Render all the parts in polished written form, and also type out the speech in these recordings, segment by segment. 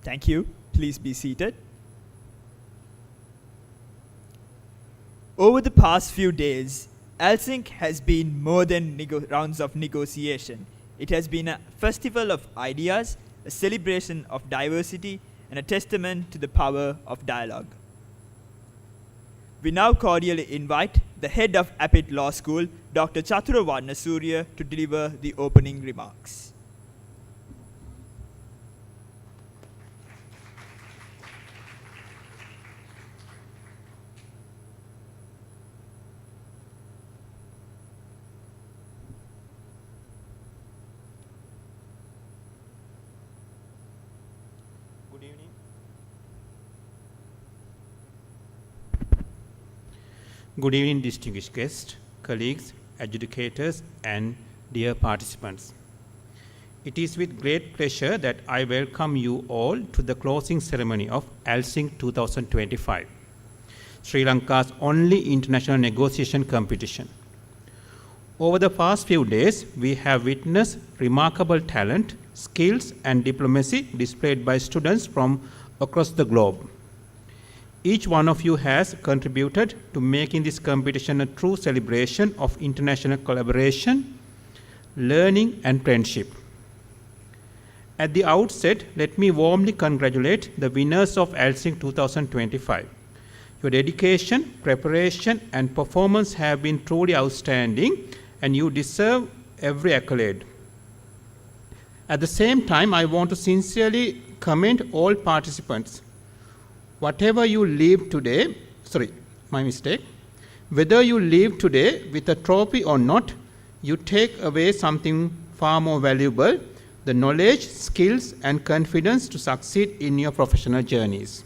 Thank you. Please be seated. Over the past few days, ALSINC has been more than rounds of negotiation. It has been a festival of ideas, a celebration of diversity, and a testament to the power of dialogue. We now cordially invite the head of APIIT Law School, Dr. Chathuravarna Surya, to deliver the opening remarks. Good evening. Good evening, distinguished guests, colleagues, adjudicators, and dear participants. It is with great pleasure that I welcome you all to the closing ceremony of ALSINC 2025, Sri Lanka's only international negotiation competition. Over the past few days, we have witnessed remarkable talent, skills, and diplomacy displayed by students from across the globe. Each one of you has contributed to making this competition a true celebration of international collaboration, learning, and friendship. At the outset, let me warmly congratulate the winners of ALSINC 2025. Your dedication, preparation, and performance have been truly outstanding, and you deserve every accolade. At the same time, I want to sincerely commend all participants. Whatever you leave today, whether you leave today with a trophy or not, you take away something far more valuable, the knowledge, skills, and confidence to succeed in your professional journeys.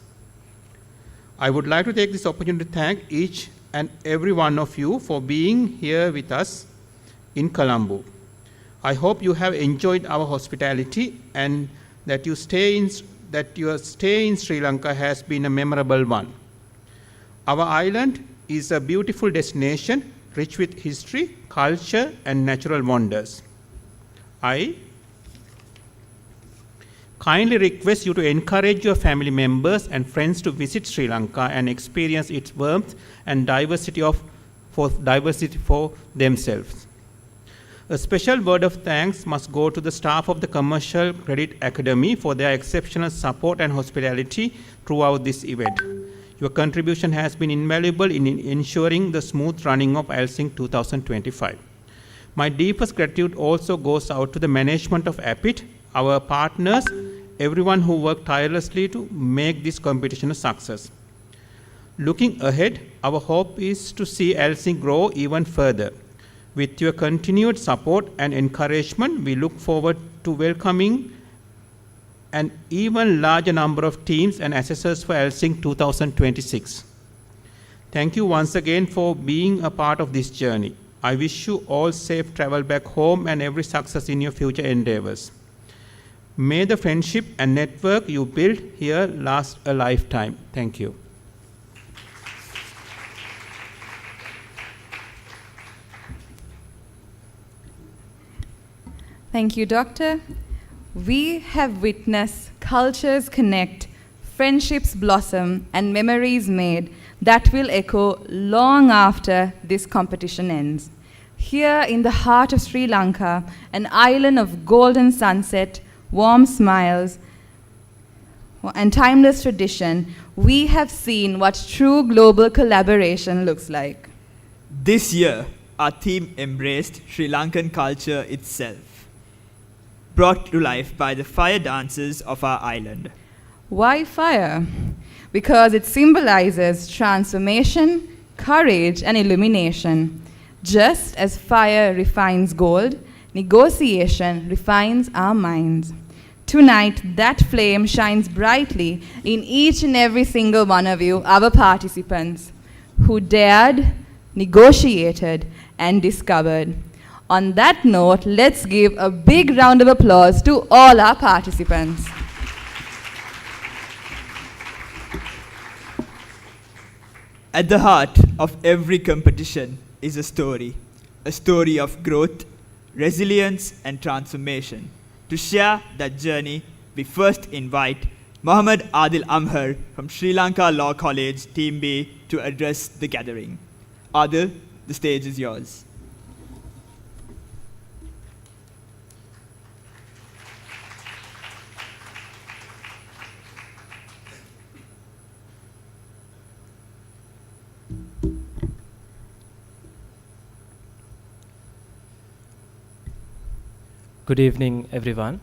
I would like to take this opportunity to thank each and every one of you for being here with us in Colombo. I hope you have enjoyed our hospitality and that your stay in Sri Lanka has been a memorable one. Our island is a beautiful destination rich with history, culture, and natural wonders. I kindly request you to encourage your family members and friends to visit Sri Lanka and experience its warmth and diversity for themselves. A special word of thanks must go to the staff of the Commercial Credit Academy for their exceptional support and hospitality throughout this event. Your contribution has been invaluable in ensuring the smooth running of ALSINC 2025. My deepest gratitude also goes out to the management of APIIT, our partners, everyone who worked tirelessly to make this competition a success. Looking ahead, our hope is to see ALSINC grow even further. With your continued support and encouragement, we look forward to welcoming an even larger number of teams and assessors for ALSINC 2026. Thank you once again for being a part of this journey. I wish you all safe travel back home and every success in your future endeavors. May the friendship and network you build here last a lifetime. Thank you. Thank you, Doctor. We have witnessed cultures connect, friendships blossom, and memories made that will echo long after this competition ends. Here in the heart of Sri Lanka, an island of golden sunset, warm smiles, and timeless tradition, we have seen what true global collaboration looks like. This year, our theme embraced Sri Lankan culture itself, brought to life by the fire dances of our island. Why fire? Because it symbolizes transformation, courage, and illumination. Just as fire refines gold, negotiation refines our minds. Tonight, that flame shines brightly in each and every single one of you, our participants, who dared, negotiated, and discovered. On that note, let's give a big round of applause to all our participants. At the heart of every competition is a story of growth, resilience, and transformation. To share that journey, we first invite Mohammad Adil Amhar from Sri Lanka Law College, Team B, to address the gathering. Adil, the stage is yours. Good evening, everyone.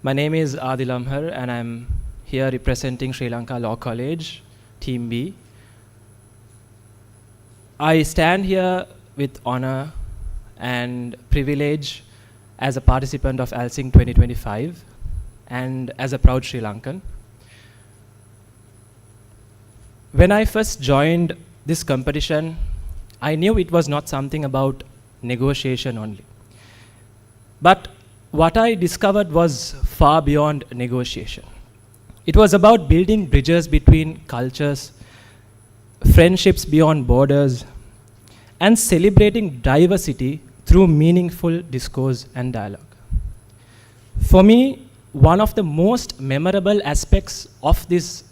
My name is Adil Amhar, and I'm here representing Sri Lanka Law College, Team B. I stand here with honor and privilege as a participant of ALSINC 2025 and as a proud Sri Lankan. When I first joined this competition, I knew it was not something about negotiation only. But what I discovered was far beyond negotiation. It was about building bridges between cultures, friendships beyond borders, and celebrating diversity through meaningful discourse and dialogue. For me, one of the most memorable aspects of this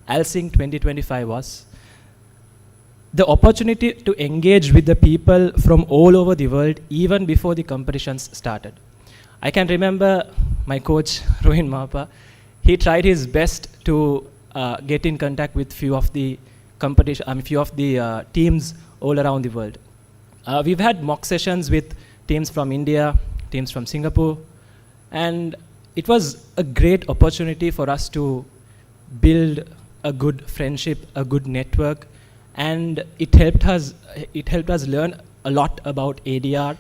ALSINC 2025 was the opportunity to engage with the people from all over the world even before the competitions started. I can remember my coach, Rohin Mahapa. He tried his best to get in contact with few of the teams all around the world. We've had mock sessions with teams from India, teams from Singapore, and it was a great opportunity for us to build a good friendship, a good network, and it helped us learn a lot about ADR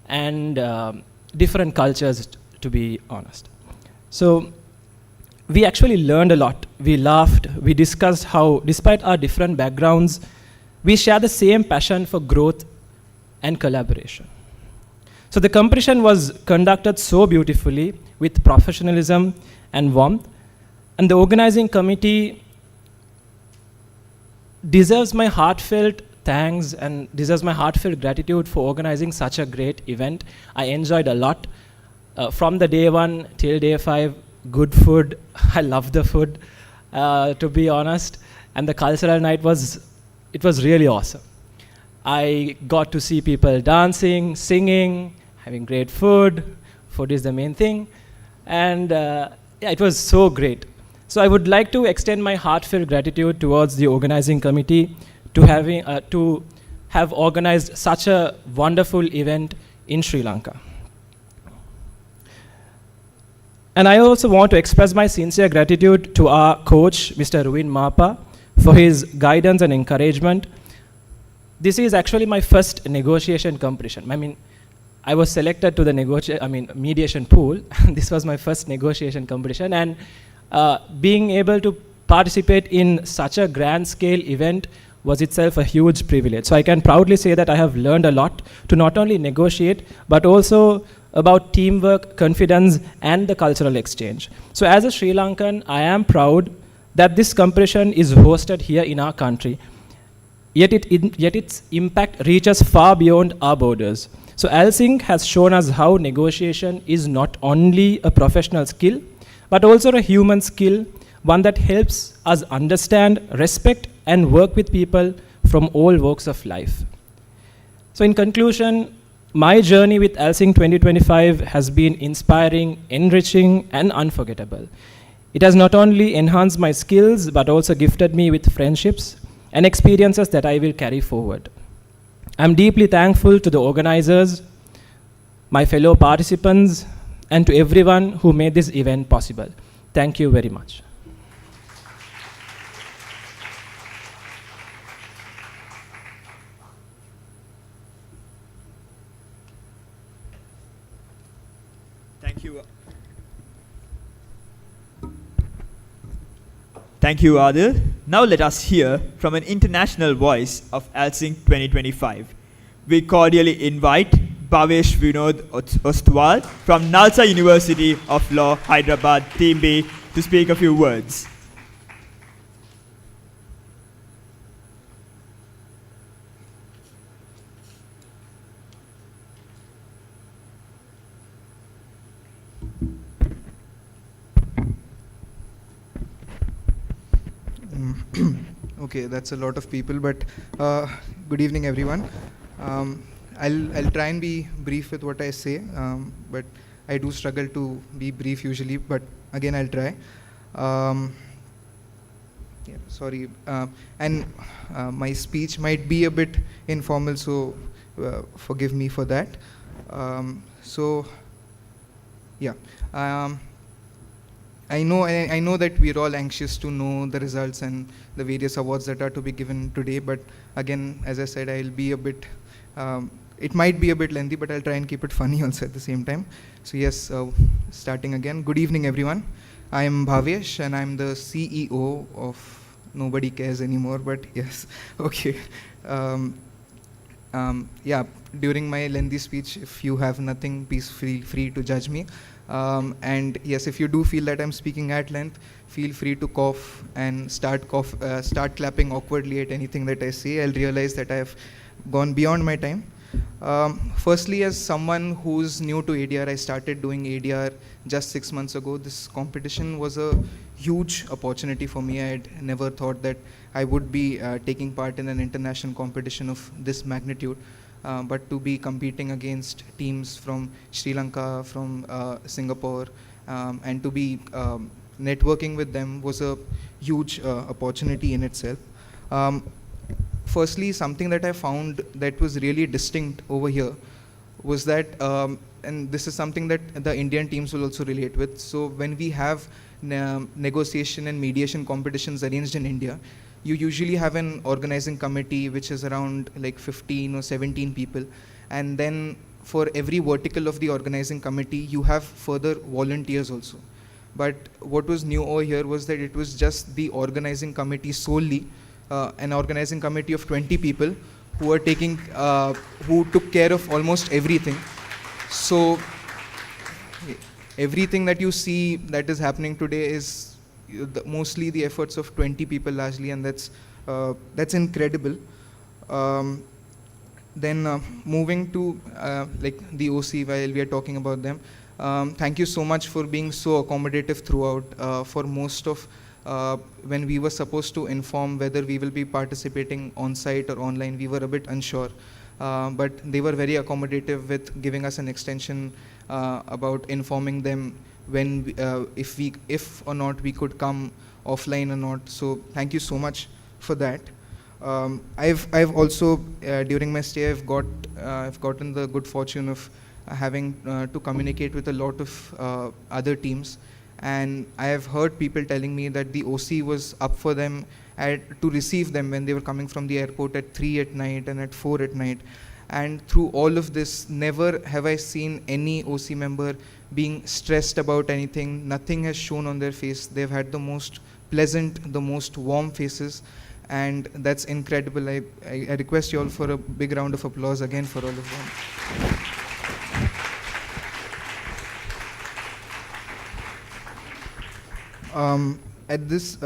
and different cultures, to be honest. So we actually learned a lot. We laughed, we discussed how, despite our different backgrounds, we share the same passion for growth and collaboration. So the competition was conducted so beautifully with professionalism and warmth, and the organizing committee deserves my heartfelt thanks and deserves my heartfelt gratitude for organizing such a great event. I enjoyed a lot. From the day 1 till day 5, good food. I love the food, to be honest. And the cultural night was really awesome. I got to see people dancing, singing, having great food. Food is the main thing. And yeah, it was so great. So I would like to extend my heartfelt gratitude towards the organizing committee to have organized such a wonderful event in Sri Lanka. And I also want to express my sincere gratitude to our coach, Mr. Rohin Mahapa, for his guidance and encouragement. This is actually my first negotiation competition. I mean, I was selected to the mediation pool. This was my first negotiation competition, and being able to participate in such a grand scale event was itself a huge privilege. So I can proudly say that I have learned a lot to not only negotiate, but also about teamwork, confidence, and the cultural exchange. So as a Sri Lankan, I am proud that this competition is hosted here in our country, yet its impact reaches far beyond our borders. So ALSINC has shown us how negotiation is not only a professional skill, but also a human skill, one that helps us understand, respect, and work with people from all walks of life. So in conclusion, my journey with ALSINC 2025 has been inspiring, enriching, and unforgettable. It has not only enhanced my skills, but also gifted me with friendships and experiences that I will carry forward. I'm deeply thankful to the organizers, my fellow participants, and to everyone who made this event possible. Thank you very much. Thank you, Adil. Now let us hear from an international voice of ALSINC 2025. We cordially invite Bhavesh Vinod Ostwal from Nalsa University of Law, Hyderabad, Team B, to speak a few words. Okay, that's a lot of people, but good evening, everyone. I'll try and be brief with what I say, but I do struggle to be brief usually, but again, I'll try. Yeah, sorry, and my speech might be a bit informal, so forgive me for that. So, yeah. I know that we're all anxious to know the results and the various awards that are to be given today, but again, as I said, I'll be a bit, it might be a bit lengthy, but I'll try and keep it funny also at the same time. So yes, starting again. Good evening, everyone. I am Bhavesh, and I'm the CEO of Nobody Cares Anymore, but yes, okay. Yeah, during my lengthy speech, if you have nothing, please feel free to judge me. And yes, if you do feel that I'm speaking at length, feel free to cough and start clapping awkwardly at anything that I say. I'll realize that I've gone beyond my time. Firstly, as someone who's new to ADR, I started doing ADR just 6 months ago. This competition was a huge opportunity for me. I had never thought that I would be taking part in an international competition of this magnitude. But to be competing against teams from Sri Lanka, from Singapore, and to be networking with them was a huge opportunity in itself. Firstly, something that I found that was really distinct over here was that, and this is something that the Indian teams will also relate with. So when we have negotiation and mediation competitions arranged in India, you usually have an organizing committee which is around like 15 or 17 people, and then for every vertical of the organizing committee you have further volunteers also. But what was new over here was that it was just the organizing committee solely, an organizing committee of 20 people who are who took care of almost everything. So everything that you see that is happening today is mostly the efforts of 20 people largely, and that's incredible. Then moving to like the OC, while we are talking about them, thank you so much for being so accommodative throughout. For most of when we were supposed to inform whether we will be participating on site or online, we were a bit unsure, but they were very accommodative with giving us an extension about informing them when if or not we could come offline or not. So thank you so much for that. I've also during my stay I've gotten the good fortune of having to communicate with a lot of other teams, and I have heard people telling me that the OC was up for them to receive them when they were coming from the airport at 3 at night and at 4 at night. And through all of this, never have I seen any OC member being stressed about anything. Nothing has shown on their face. They've had the most pleasant, the most warm faces, and that's incredible. I request you all for a big round of applause again for all of them. At this,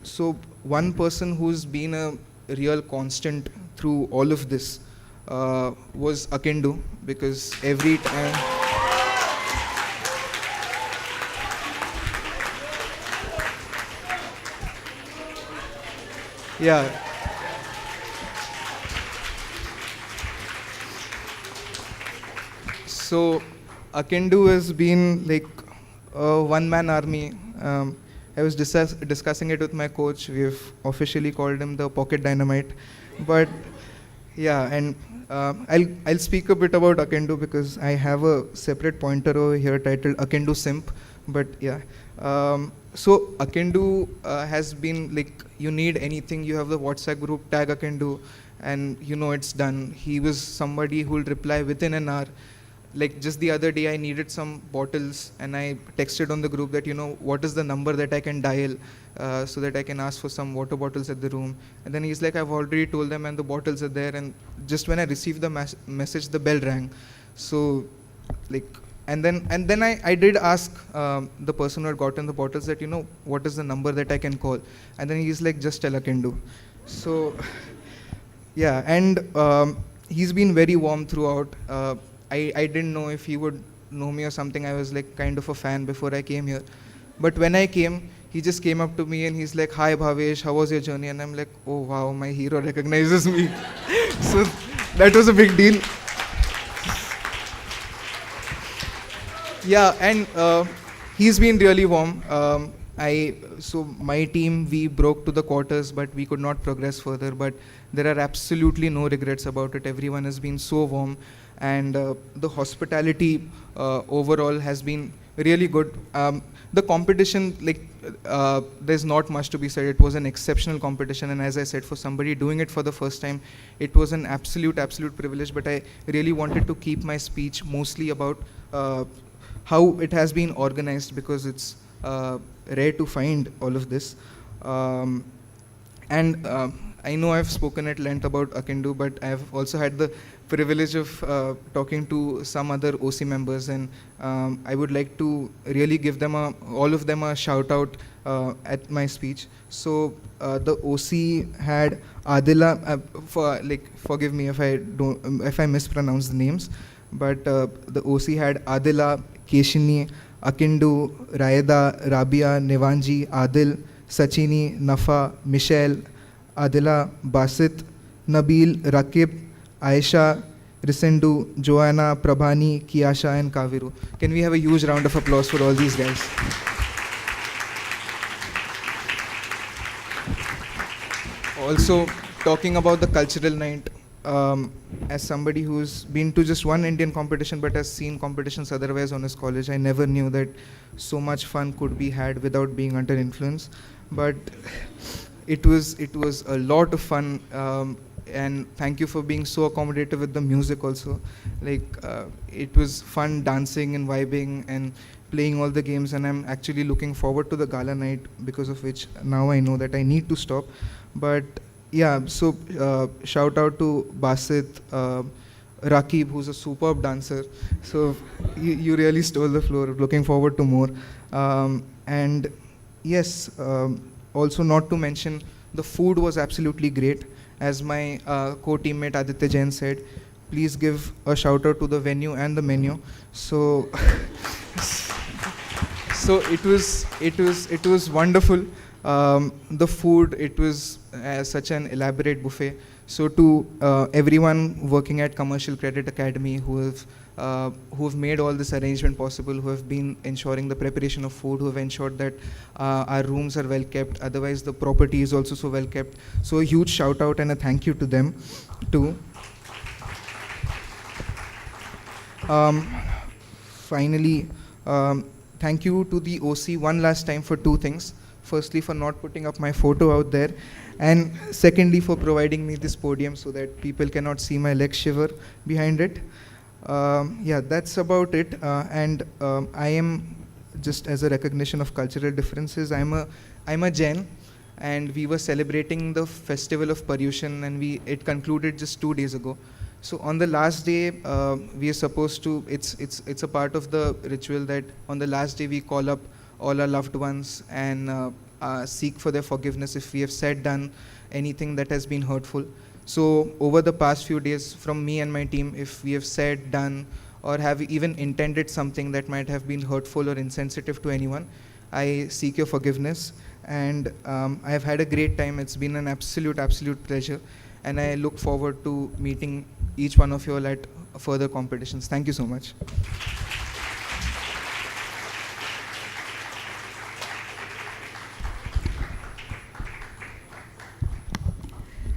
so one person who's been a real constant through all of this was Akendu, because every time yeah. So Akendu has been like a one-man army. I was discussing it with my coach. We've officially called him the pocket dynamite. But yeah, and I'll speak a bit about Akendu because I have a separate pointer over here titled Akendu Simp. But yeah, so Akendu has been like, you need anything, you have the WhatsApp group, tag Akendu, and you know it's done. He was somebody who will reply within an hour. Like just the other day I needed some bottles and I texted on the group that, you know, what is the number that I can dial so that I can ask for some water bottles at the room. And then he's like, I've already told them and the bottles are there. And just when I received the message, the bell rang. So like, and then I did ask the person who had gotten the bottles that, you know, what is the number that I can call? And then he's like, just tell Akendu. So yeah, and he's been very warm throughout. I didn't know if he would know me or something. I was like kind of a fan before I came here. But when I came, he just came up to me and he's like, "Hi Bhavesh, how was your journey?" And I'm like, "Oh wow, my hero recognizes me." So that was a big deal. Yeah, and he's been really warm. So my team, we broke to the quarters, but we could not progress further. But there are absolutely no regrets about it. Everyone has been so warm, and the hospitality overall has been really good. The competition, like, there's not much to be said. It was an exceptional competition, and as I said, for somebody doing it for the first time, it was an absolute privilege. But I really wanted to keep my speech mostly about how it has been organized, because it's rare to find all of this. And I know I've spoken at length about Akindu, but I've also had the privilege of talking to some other OC members, and I would like to really give them all of them a shout out at my speech. So the OC had Adila, forgive me if I mispronounce the names, but the OC had Adila, Keshini, Akindu, Raeda, Rabia, Nevanji, Adil, Sachini, Nafa, Michelle, Adila, Basit, Nabil, Rakib, Aisha, Risendu, Joanna, Prabhani, Kiasha, and Kaviru. Can we have a huge round of applause for all these guys? Also, talking about the cultural night, as somebody who's been to just one Indian competition but has seen competitions otherwise on his college, I never knew that so much fun could be had without being under influence. But it was a lot of fun, and thank you for being so accommodative with the music also. Like, it was fun dancing and vibing and playing all the games, and I'm actually looking forward to the gala night, because of which now I know that I need to stop. But yeah, so shout out to Basit, Rakib, who's a superb dancer. So you really stole the floor. Looking forward to more. And yes, also not to mention, the food was absolutely great. As my co-teammate Aditya Jain said, please give a shout out to the venue and the menu. So so it was wonderful. The food, it was such an elaborate buffet. So to everyone working at Commercial Credit Academy who have made all this arrangement possible, who have been ensuring the preparation of food, who have ensured that our rooms are well kept, otherwise the property is also so well kept. So a huge shout out and a thank you to them too. Finally, thank you to the OC one last time for two things. Firstly, for not putting up my photo out there, and secondly, for providing me this podium so that people cannot see my legs shiver behind it. Yeah, that's about it. And I am, just as a recognition of cultural differences, I'm a Jain, and we were celebrating the festival of Paryushan, and it concluded just 2 days ago. So on the last day, we are supposed to, it's a part of the ritual that on the last day we call up all our loved ones and seek for their forgiveness if we have said, done anything that has been hurtful. So over the past few days, from me and my team, if we have said, done, or have even intended something that might have been hurtful or insensitive to anyone, I seek your forgiveness. And I have had a great time. It's been an absolute pleasure. And I look forward to meeting each one of you all at further competitions. Thank you so much.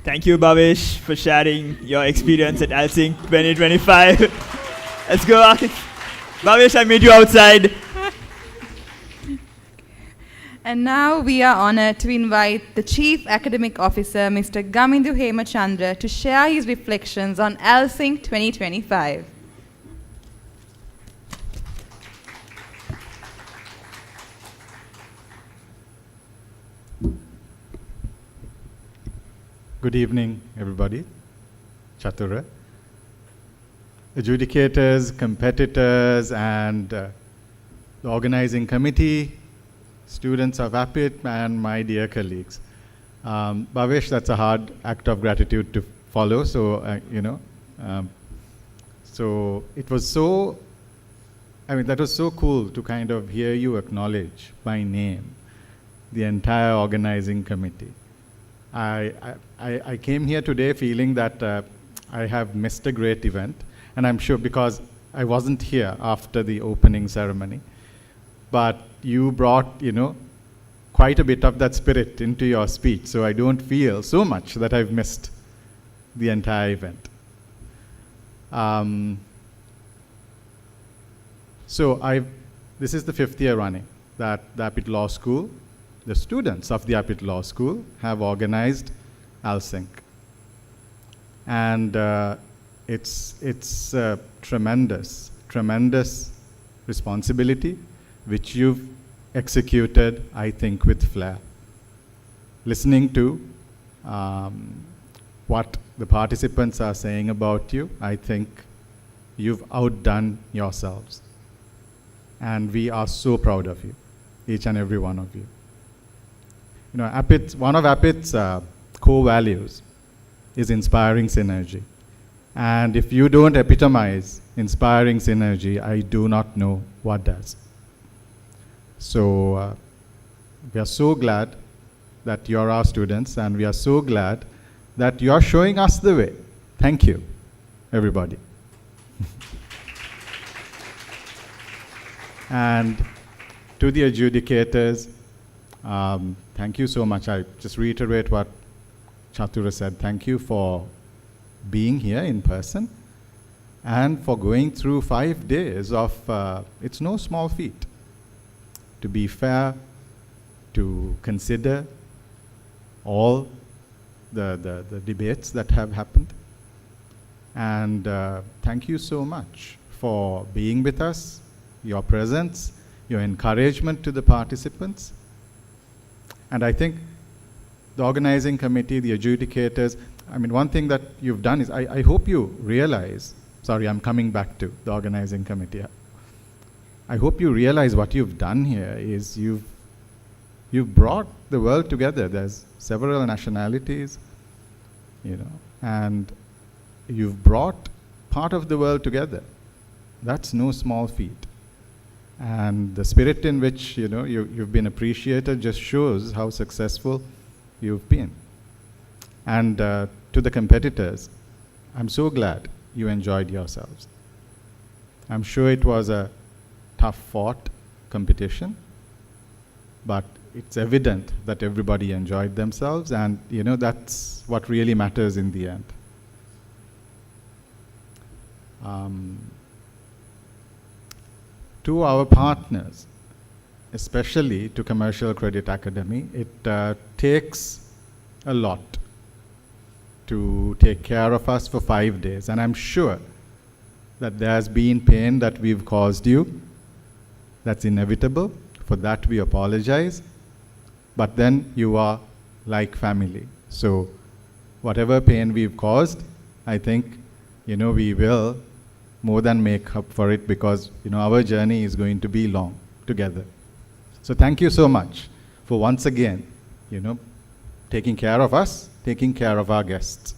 Thank you, Bhavesh, for sharing your experience at ALSINC 2025. Let's go, Akif. Bhavesh, I meet you outside. And now we are honored to invite the Chief Academic Officer, Mr. Gamindu Hemachandra, to share his reflections on ALSINC 2025. Good evening, everybody. Chatura. Adjudicators, competitors, and the organizing committee, students of APIIT, and my dear colleagues. Bhavesh, that's a hard act of gratitude to follow, so, so it was so, that was so cool to kind of hear you acknowledge by name the entire organizing committee. I came here today feeling that I have missed a great event, and I'm sure because I wasn't here after the opening ceremony, but you brought, quite a bit of that spirit into your speech, so I don't feel so much that I've missed the entire event. This is the 5th year running that the APIIT Law School, the students of the APIIT Law School have organized ALSINC. And it's a tremendous, tremendous responsibility which you've executed, I think, with flair. Listening to what the participants are saying about you, I think you've outdone yourselves. And we are so proud of you, each and every one of you. One of APIIT's core values is inspiring synergy. And if you don't epitomize inspiring synergy, I do not know what does. So we are so glad that you're our students, and we are so glad that you're showing us the way. Thank you, everybody. And to the adjudicators, thank you so much. I just reiterate what Chatura said. Thank you for being here in person and for going through 5 days of, it's no small feat. To be fair, to consider all the debates that have happened. And thank you so much for being with us, your presence, your encouragement to the participants. And I think the organizing committee, the adjudicators, one thing that you've done is, I hope you realize, sorry, I'm coming back to the organizing committee. I hope you realize what you've done here is you've brought the world together. There's several nationalities, and you've brought part of the world together. That's no small feat. And the spirit in which you've been appreciated just shows how successful you've been. And to the competitors, I'm so glad you enjoyed yourselves. I'm sure it was a tough-fought competition, but it's evident that everybody enjoyed themselves, and that's what really matters in the end. To our partners, especially to Commercial Credit Academy, it takes a lot to take care of us for 5 days. And I'm sure that there's been pain that we've caused you. That's inevitable. For that, we apologize. But then you are like family. So whatever pain we've caused, I think, we will more than make up for it, because our journey is going to be long together. So thank you so much for once again, taking care of us, taking care of our guests.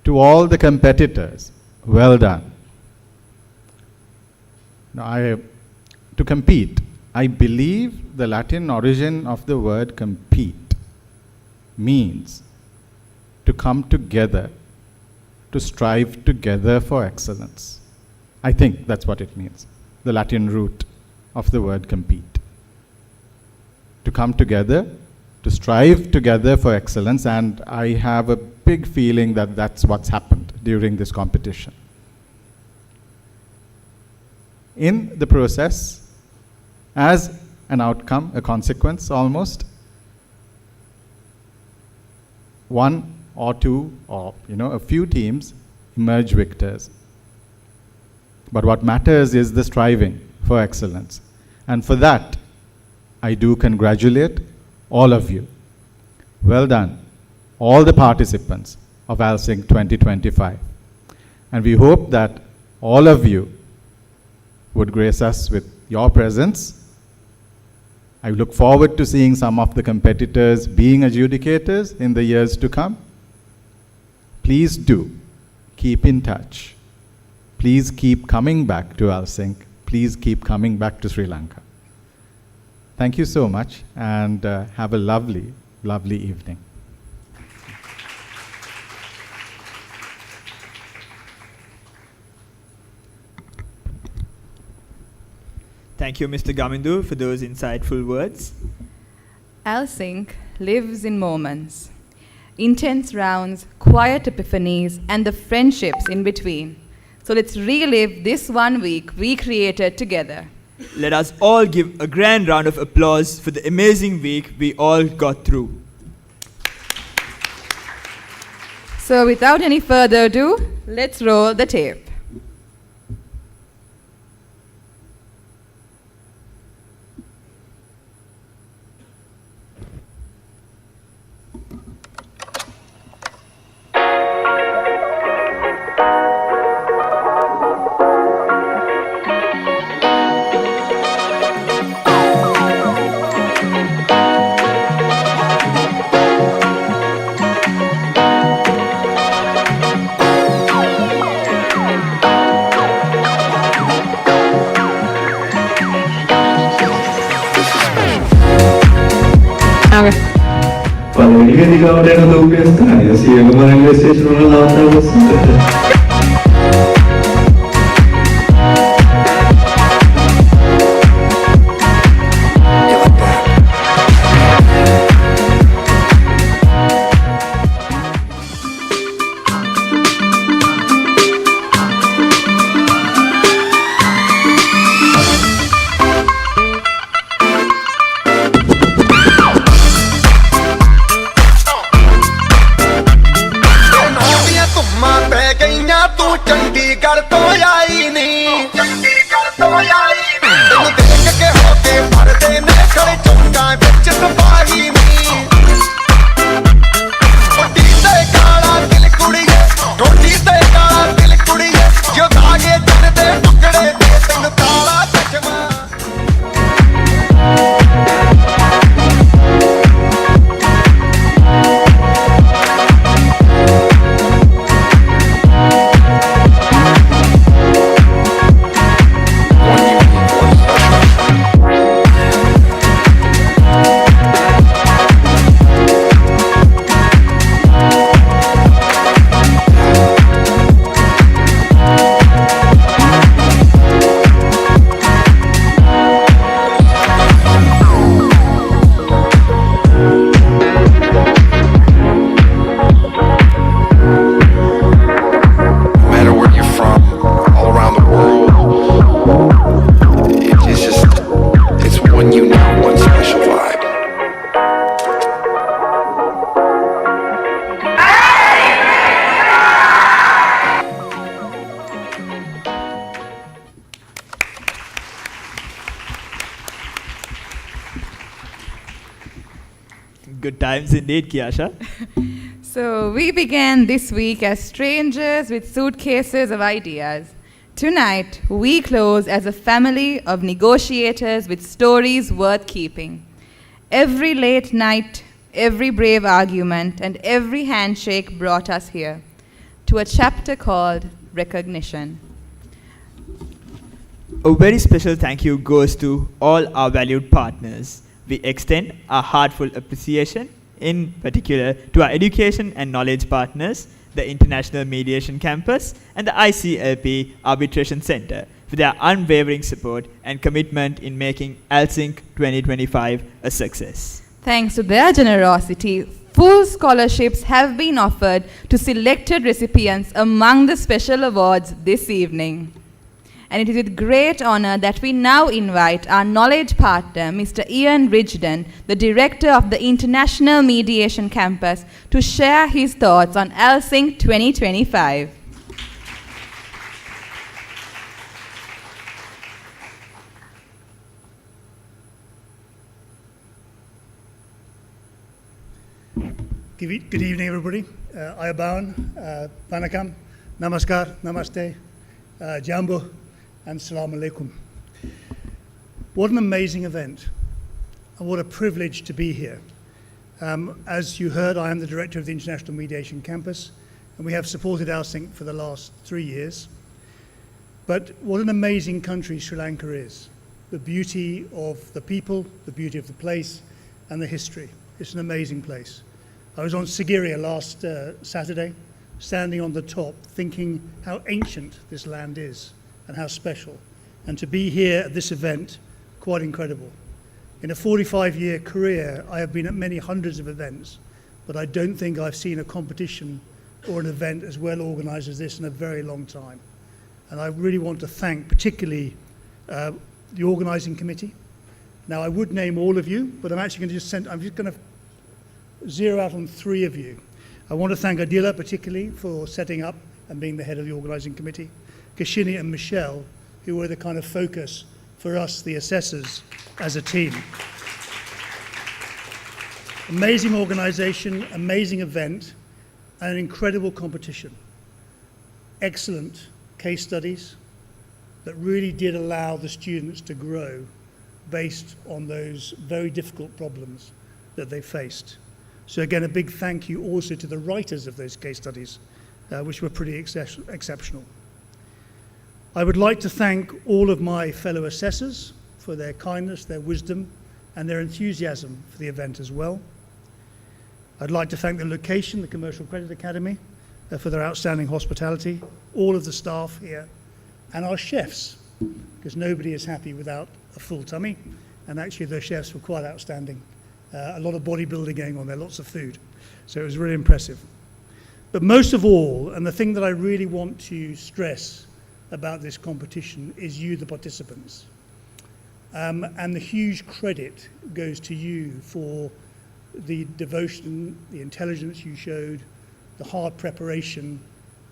To all the competitors, well done. Now, to compete, I believe the Latin origin of the word compete means to come together, to strive together for excellence. I think that's what it means, the Latin root of the word compete. To come together, to strive together for excellence, and I have a big feeling that that's what's happened during this competition. In the process, as an outcome, a consequence almost, one or two or a few teams emerge victors. But what matters is the striving for excellence. And for that, I do congratulate all of you. Well done, all the participants of ALSINC 2025. And we hope that all of you would grace us with your presence. I look forward to seeing some of the competitors being adjudicators in the years to come. Please do keep in touch. Please keep coming back to ALSINC. Please keep coming back to Sri Lanka. Thank you so much, and have a lovely, lovely evening. Thank you, Mr. Gamindu, for those insightful words. ALSINC lives in moments, intense rounds, quiet epiphanies, and the friendships in between. So let's relive this 1 week we created together. Let us all give a grand round of applause for the amazing week we all got through. So without any further ado, let's roll the tape. පළවෙනි වේදිකාවට එන දෝපිය ස්ථානය සියලුම railway station වල නවත්තා bus. Good times indeed, Kiasha. So we began this week as strangers with suitcases of ideas. Tonight, we close as a family of negotiators with stories worth keeping. Every late night, every brave argument, and every handshake brought us here to a chapter called Recognition. A very special thank you goes to all our valued partners. We extend our heartfelt appreciation, in particular to our education and knowledge partners, the International Mediation Campus and the ICLP Arbitration Center, for their unwavering support and commitment in making ALSINC 2025 a success. Thanks to their generosity, full scholarships have been offered to selected recipients among the special awards this evening. And it is with great honor that we now invite our knowledge partner, Mr. Ian Rigdon, the director of the International Mediation Campus, to share his thoughts on ALSINC 2025. Good evening, everybody. Ayaban, Vanakam, Namaskar, Namaste, Jambo, and Salam Alaikum. What an amazing event, and what a privilege to be here. As you heard, I am the director of the International Mediation Campus, and we have supported ALSINC for the last 3 years. But what an amazing country Sri Lanka is. the beauty of the people, the beauty of the place, and the history. It's an amazing place. I was on Sigiriya last Saturday, standing on the top, thinking how ancient this land is and how special. And to be here at this event, quite incredible. In a 45-year career, I have been at many hundreds of events, but I don't think I've seen a competition or an event as well organized as this in a very long time. And I really want to thank particularly the organizing committee. Now, I would name all of you, but I'm actually going to zero out on 3 of you. I want to thank Adila particularly for setting up and being the head of the organizing committee, Kashini and Michelle, who were the kind of focus for us, the assessors, as a team. Amazing organization, amazing event, and an incredible competition. Excellent case studies that really did allow the students to grow based on those very difficult problems that they faced. So again, a big thank you also to the writers of those case studies, which were pretty exceptional. I would like to thank all of my fellow assessors for their kindness, their wisdom, and their enthusiasm for the event as well. I'd like to thank the location, the Commercial Credit Academy, for their outstanding hospitality, all of the staff here, and our chefs, because nobody is happy without a full tummy, and actually the chefs were quite outstanding. A lot of bodybuilding going on there, lots of food. So it was really impressive. But most of all, and the thing that I really want to stress about this competition is you, the participants. And the huge credit goes to you for the devotion, the intelligence you showed, the hard preparation,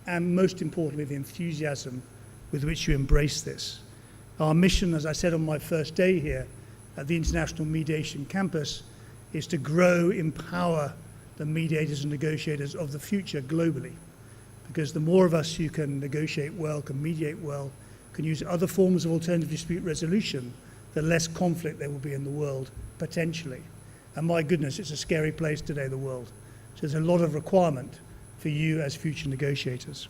and most importantly, the enthusiasm with which you embrace this. Our mission, as I said on my first day here at the International Mediation Campus, is to grow, empower the mediators and negotiators of the future globally. Because the more of us who can negotiate well, can mediate well, can use other forms of alternative dispute resolution, the less conflict there will be in the world, potentially. And my goodness, it's a scary place today, the world. So there's a lot of requirement for you as future negotiators.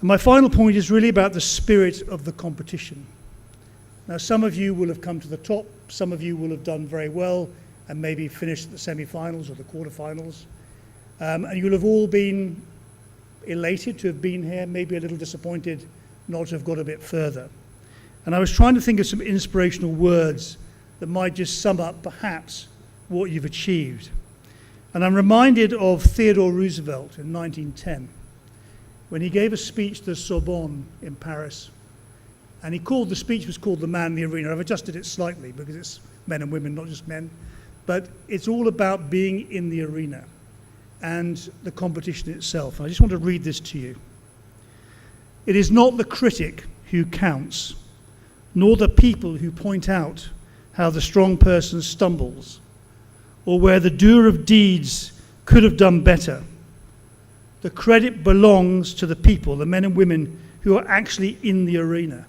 And my final point is really about the spirit of the competition. Now, some of you will have come to the top, some of you will have done very well and maybe finished at the semi-finals or the quarterfinals. And you'll have all been elated to have been here, maybe a little disappointed not to have got a bit further. And I was trying to think of some inspirational words that might just sum up perhaps what you've achieved. And I'm reminded of Theodore Roosevelt in 1910, when he gave a speech to the Sorbonne in Paris. And the speech was called The Man in the Arena. I've adjusted it slightly because it's men and women, not just men. But it's all about being in the arena and the competition itself. And I just want to read this to you. It is not the critic who counts, nor the people who point out how the strong person stumbles, or where the doer of deeds could have done better. The credit belongs to the people, the men and women who are actually in the arena,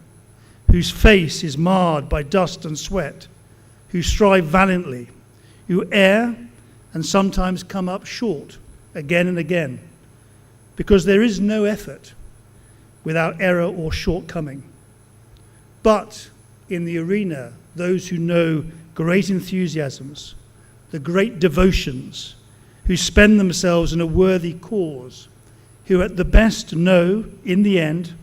whose face is marred by dust and sweat, who strive valiantly, who err and sometimes come up short again and again, because there is no effort without error or shortcoming. But in the arena, those who know great enthusiasms, the great devotions, who spend themselves in a worthy cause, who at the best know, in the end,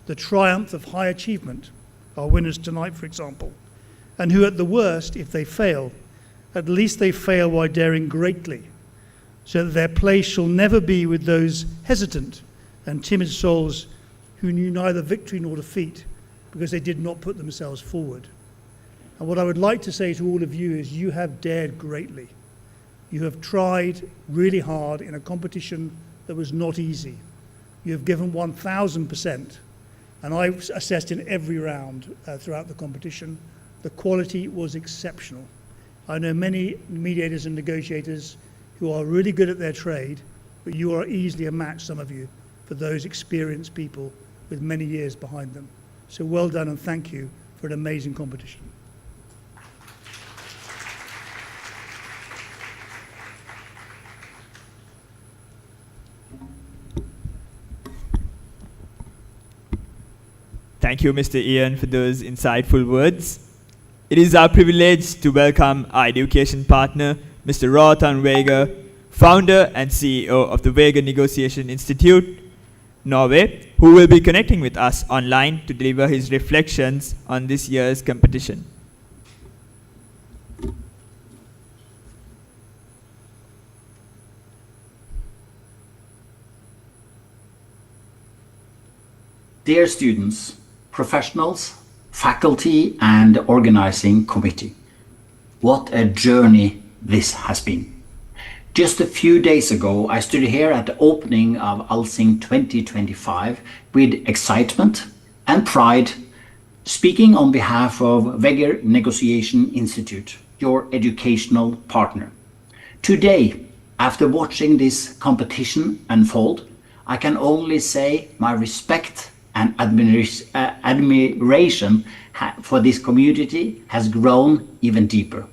the triumph of high achievement, our winners tonight, for example, and who at the worst, if they fail, at least they fail while daring greatly, so that their place shall never be with those hesitant and timid souls who knew neither victory nor defeat because they did not put themselves forward. And what I would like to say to all of you is you have dared greatly. You have tried really hard in a competition that was not easy. You have given 1,000%. And I assessed in every round throughout the competition. The quality was exceptional. I know many mediators and negotiators who are really good at their trade, but you are easily a match, some of you, for those experienced people with many years behind them. So well done and thank you for an amazing competition. Thank you, Mr. Ian, for those insightful words. It is our privilege to welcome our education partner, Mr. Ratan Vega, founder and CEO of the Vega Negotiation Institute, Norway, who will be connecting with us online to deliver his reflections on this year's competition. Dear students, professionals, faculty, and organizing committee, what a journey this has been. Just a few days ago, I stood here at the opening of ALSINC 2025 with excitement and pride, speaking on behalf of Vega Negotiation Institute, your educational partner. Today, after watching this competition unfold, I can only say my respect and admiration for this community has grown even deeper.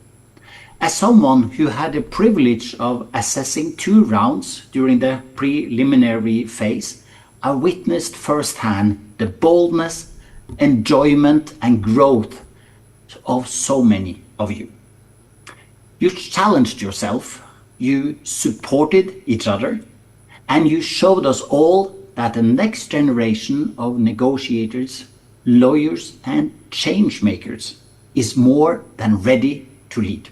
As someone who had the privilege of assessing 2 rounds during the preliminary phase, I witnessed firsthand the boldness, enjoyment, and growth of so many of you. You challenged yourself, you supported each other, and you showed us all that the next generation of negotiators, lawyers, and change makers is more than ready to lead.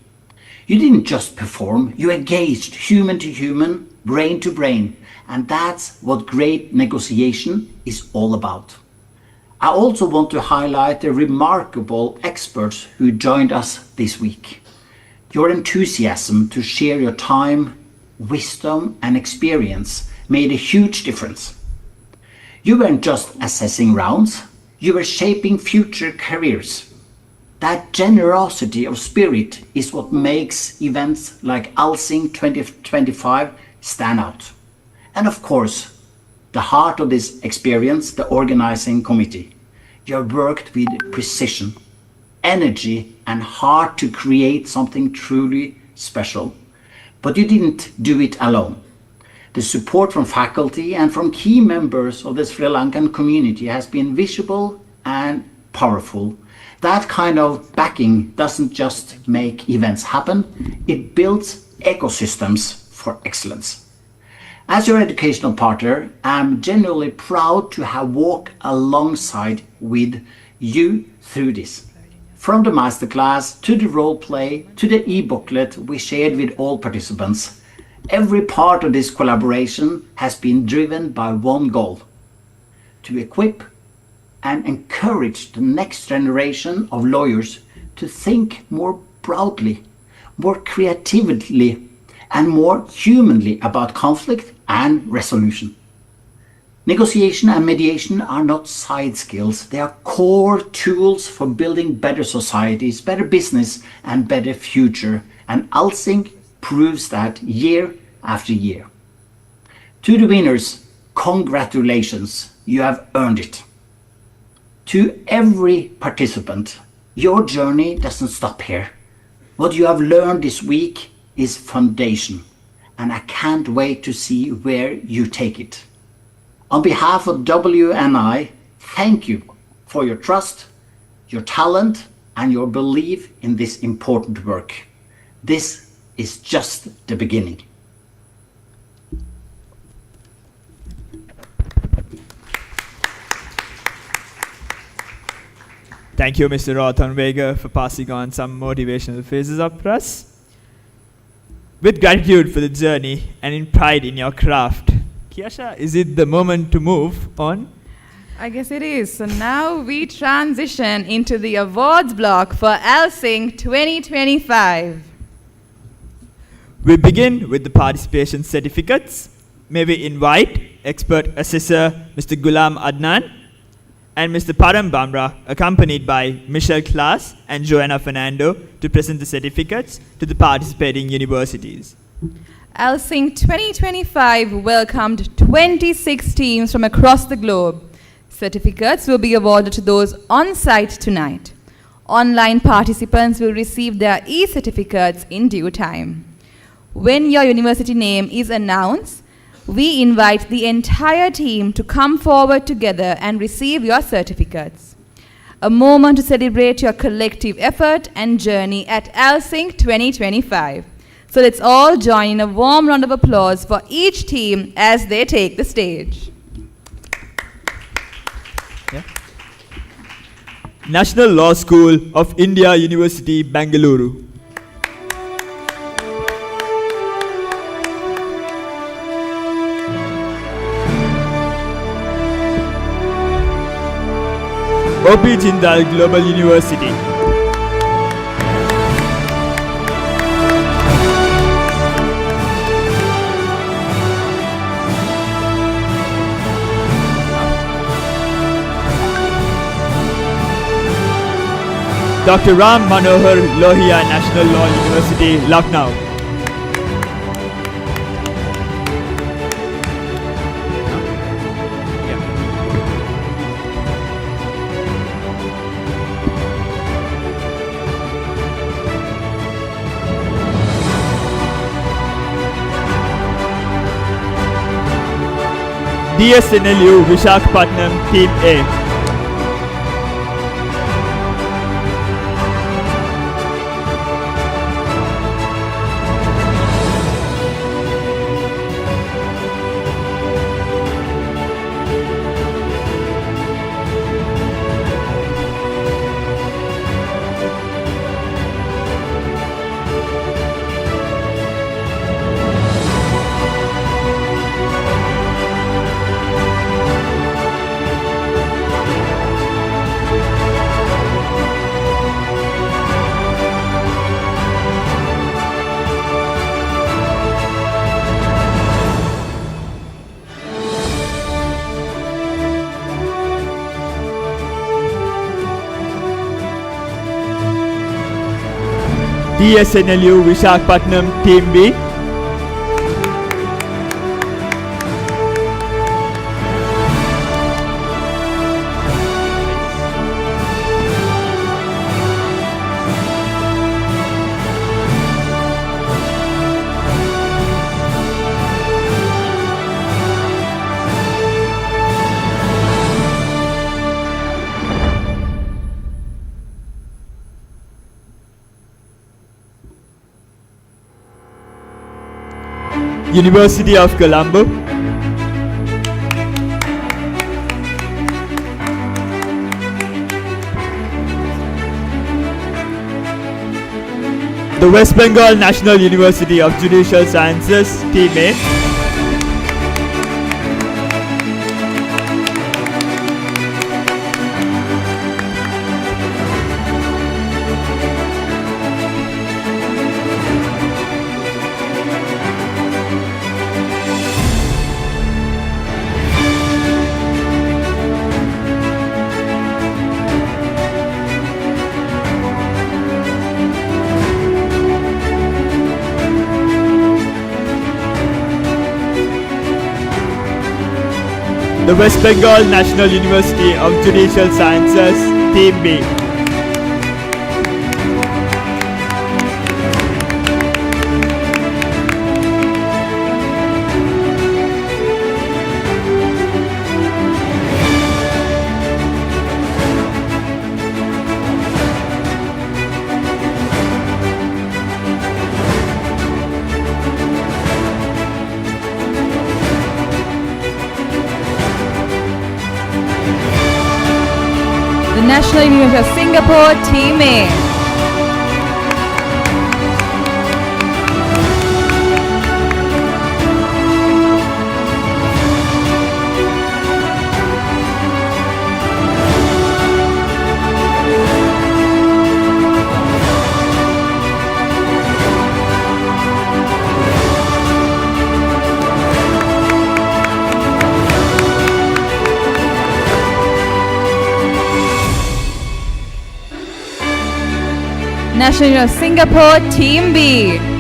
You didn't just perform, you engaged human to human, brain to brain, and that's what great negotiation is all about. I also want to highlight the remarkable experts who joined us this week. Your enthusiasm to share your time, wisdom, and experience made a huge difference. You weren't just assessing rounds, you were shaping future careers. That generosity of spirit is what makes events like ALSINC 2025 stand out. And of course, the heart of this experience, the organizing committee. You have worked with precision, energy, and heart to create something truly special. But you didn't do it alone. The support from faculty and from key members of the Sri Lankan community has been visible and powerful. That kind of backing doesn't just make events happen, it builds ecosystems for excellence. As your educational partner, I'm genuinely proud to have walked alongside with you through this. From the masterclass to the role play to the e-booklet we shared with all participants, every part of this collaboration has been driven by one goal: to equip and encourage the next generation of lawyers to think more broadly, more creatively, and more humanly about conflict and resolution. Negotiation and mediation are not side skills, they are core tools for building better societies, better business, and better future. And ALSINC proves that year after year. To the winners, congratulations, you have earned it. To every participant, your journey doesn't stop here. What you have learned this week is foundation, and I can't wait to see where you take it. On behalf of WNI, thank you for your trust, your talent, and your belief in this important work. This is just the beginning. Thank you, Mr. Ratan Vega, for passing on some motivational phrases for us. With gratitude for the journey and in pride in your craft, Kiasha, is it the moment to move on? I guess it is. So now we transition into the awards block for ALSINC 2025. We begin with the participation certificates. May we invite expert assessor Mr. Gulam Adnan and Mr. Param Bamra, accompanied by Michelle Klaas and Joanna Fernando, to present the certificates to the participating universities. ALSINC 2025 welcomed 26 teams from across the globe. Certificates will be awarded to those on site tonight. Online participants will receive their e-certificates in due time. When your university name is announced, we invite the entire team to come forward together and receive your certificates. a moment to celebrate your collective effort and journey at ALSINC 2025. So let's all join in a warm round of applause for each team as they take the stage. National Law School of India, University, Bangalore. OP Jindal Global University. Dr. Ram Manohar Lohia National Law University, Lucknow. DSNLU Visakhapatnam Team A. DSNLU Visakhapatnam Team B. University of Colombo. The West Bengal National University of Judicial Sciences, Team A. The West Bengal National University of Judicial Sciences, Team B. National University of Singapore, Team A. National University of Singapore, Team B.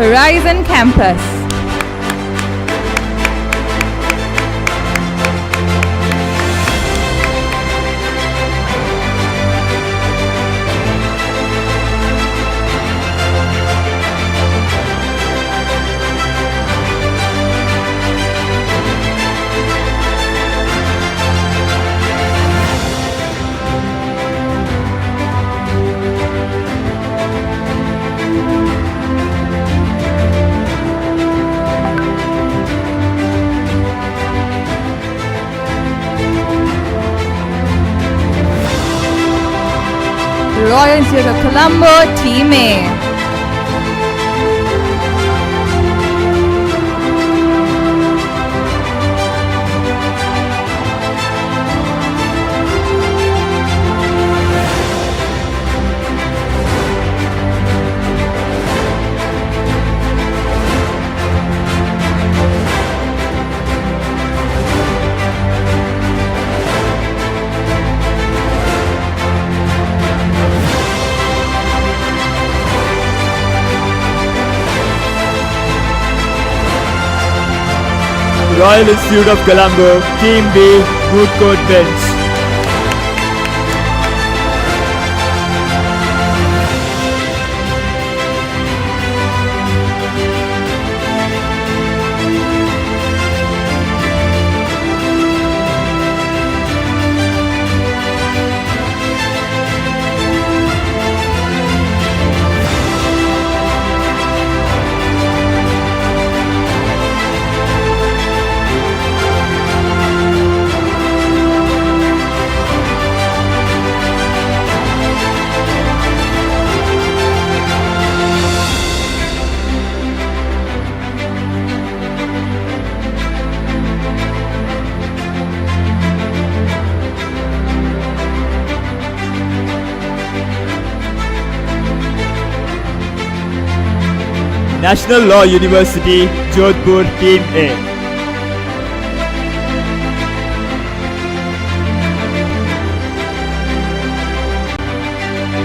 Horizon Campus. Royal Institute of Colombo, Team A. Royal Institute of Colombo, Team B, Moot Court Bench. National Law University, Jodhpur, Team A.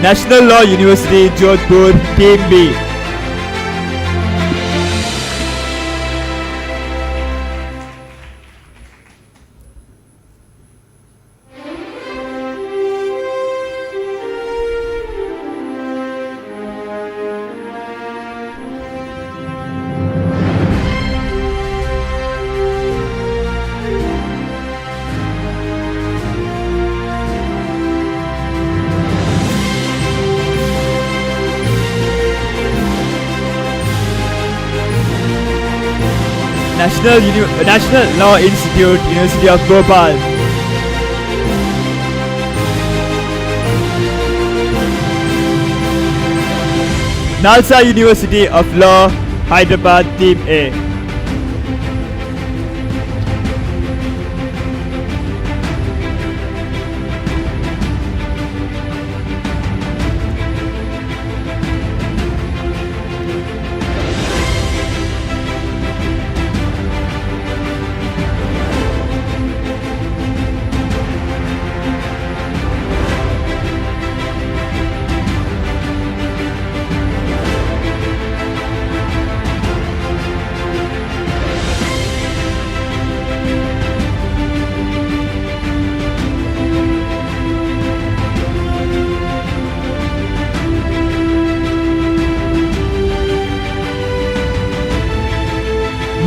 National Law University, Jodhpur, Team B. National Law Institute, University of Bhopal. Nalsa University of Law, Hyderabad, Team A.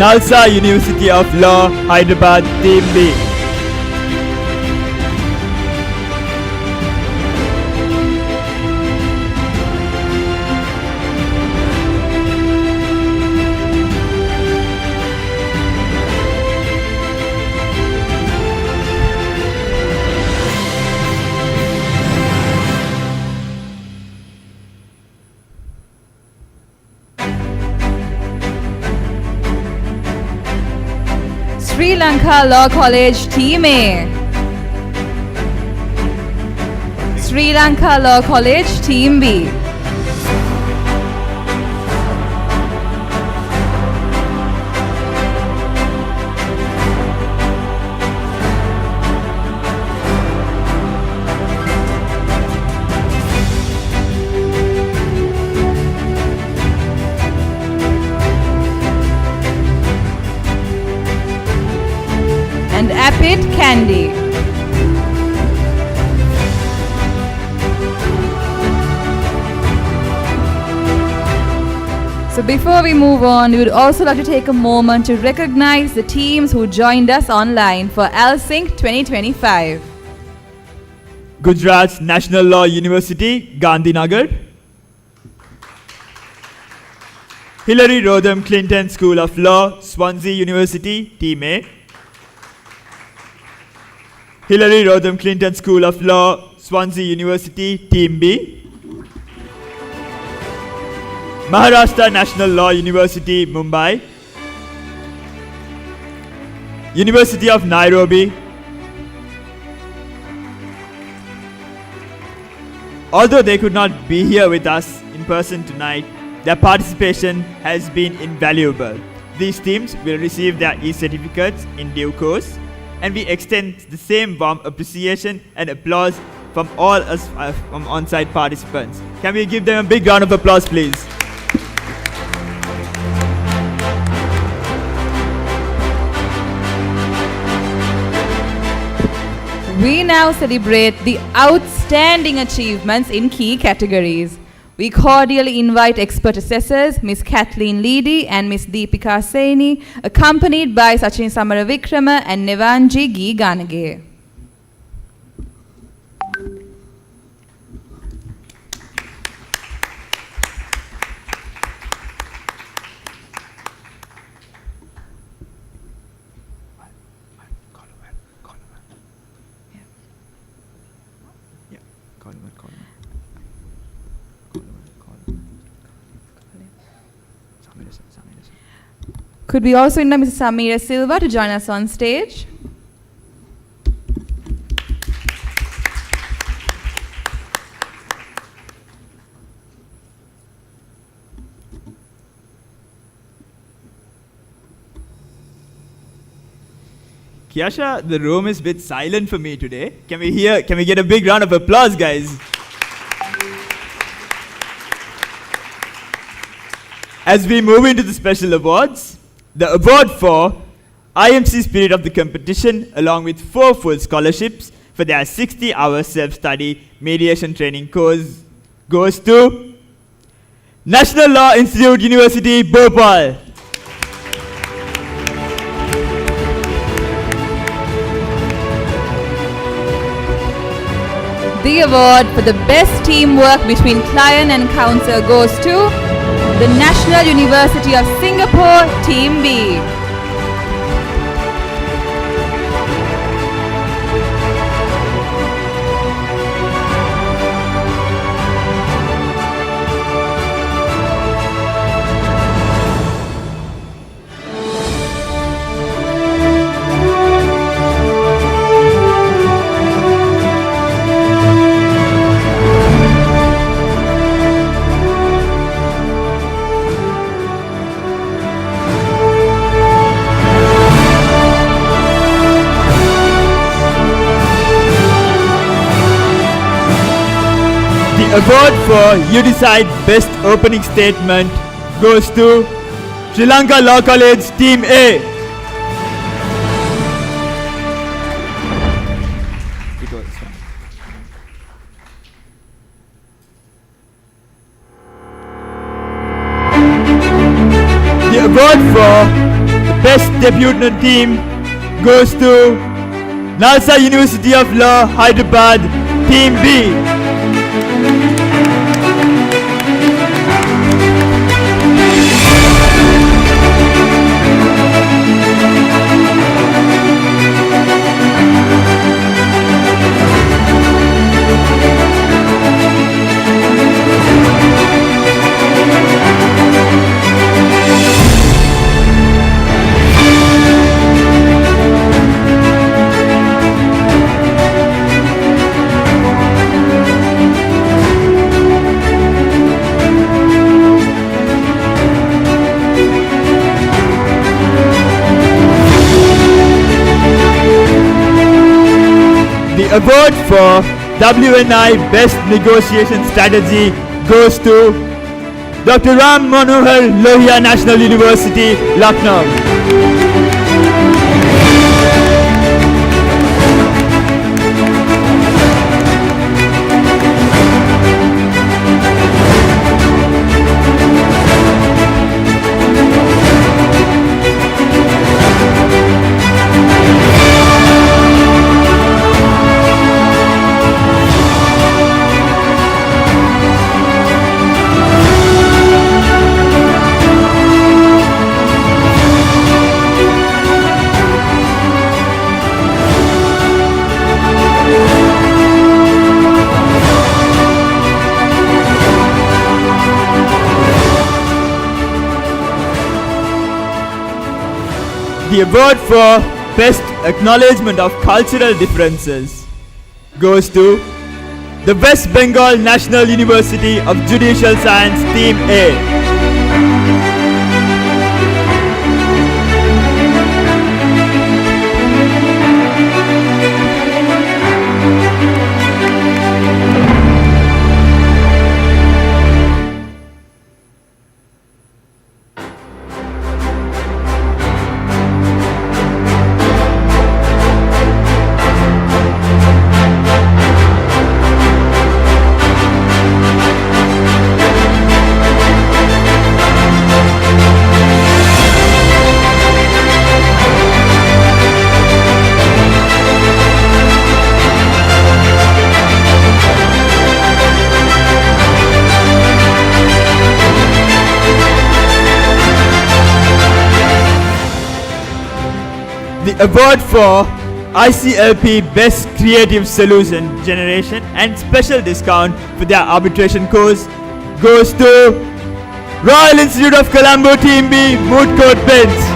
Nalsa University of Law, Hyderabad, Team B. Sri Lanka Law College, Team A. Sri Lanka Law College, Team B. Candy. So before we move on, we would also like to take a moment to recognize the teams who joined us online for ALSINC 2025. Gujarat's National Law University, Gandhinagar. Hillary Rodham Clinton School of Law, Swansea University, Team A. Hillary Rodham Clinton School of Law, Swansea University, Team B. Maharashtra National Law University, Mumbai. University of Nairobi. Although they could not be here with us in person tonight, their participation has been invaluable. These teams will receive their e-certificates in due course, and we extend the same warm appreciation and applause from all us from on-site participants. Can we give them a big round of applause, please? We now celebrate the outstanding achievements in key categories. We cordially invite expert assessors, Ms. Kathleen Leedy and Ms. Deepika Saini, accompanied by Sachin Samaravikrama and Nevanji G. Ganage. Could we also invite Mrs. Samira Silva to join us on stage? Kiasha, the room is a bit silent for me today. Can we get a big round of applause, guys? As we move into the special awards, the award for IMC Spirit of the Competition, along with 4 full scholarships for their 60-hour self-study mediation training course, goes to National Law Institute, University, Bhopal. The award for the best teamwork between client and counsel goes to the National University of Singapore, Team B. The award for You Decide Best Opening Statement goes to Sri Lanka Law College, Team A. The award for the Best Debutant Team goes to Nalsa University of Law, Hyderabad, Team B. The award for WNI Best Negotiation Strategy goes to Dr. Ram Manohar Lohia National University, Lucknow. The award for Best Acknowledgement of Cultural Differences goes to the West Bengal National University of Judicial Science Team A. The award for ICLP Best Creative Solution Generation and special discount for their arbitration course goes to Royal Institute of Colombo Team B, Moot Court Bench.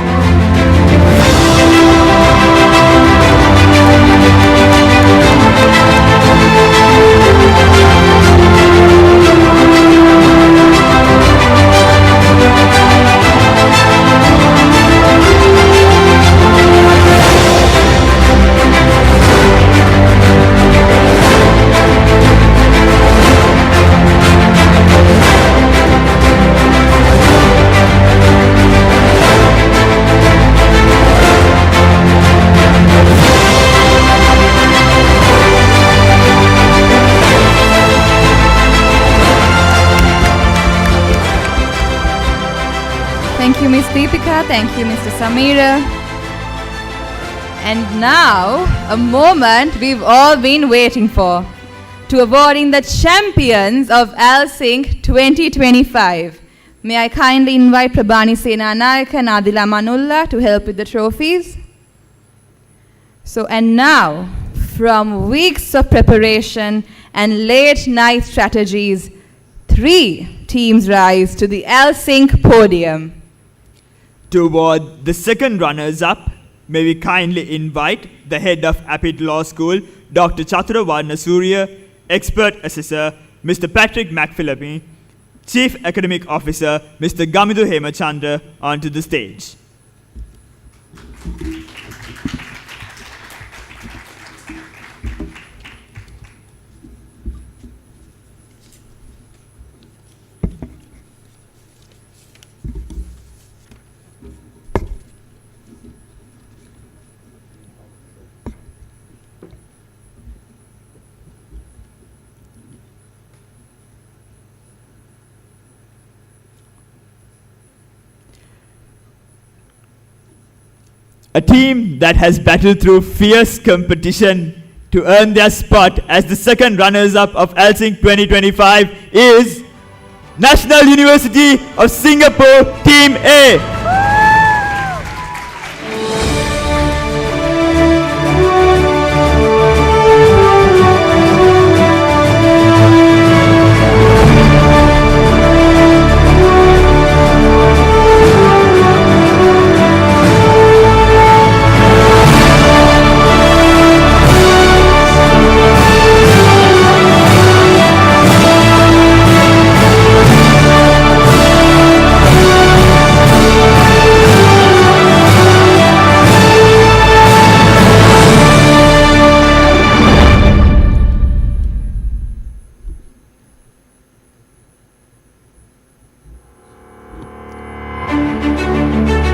Thank you, Ms. Deepika. Thank you, Mr. Samira. And now, a moment we've all been waiting for, to awarding the champions of ALSINC 2025. May I kindly invite Prabhani Senanayaka and Adila Manulla to help with the trophies. And now, from weeks of preparation and late night strategies, 3 teams rise to the ALSINC podium. To award the second runners-up, may we kindly invite the head of APIIT Law School, Dr. Chatura Varnasurya, expert assessor, Mr. Patrick McPhillippi, Chief Academic Officer, Mr. Gamindu Hemachandra, onto the stage. A team that has battled through fierce competition to earn their spot as the second runners-up of ALSINC 2025 is National University of Singapore Team A.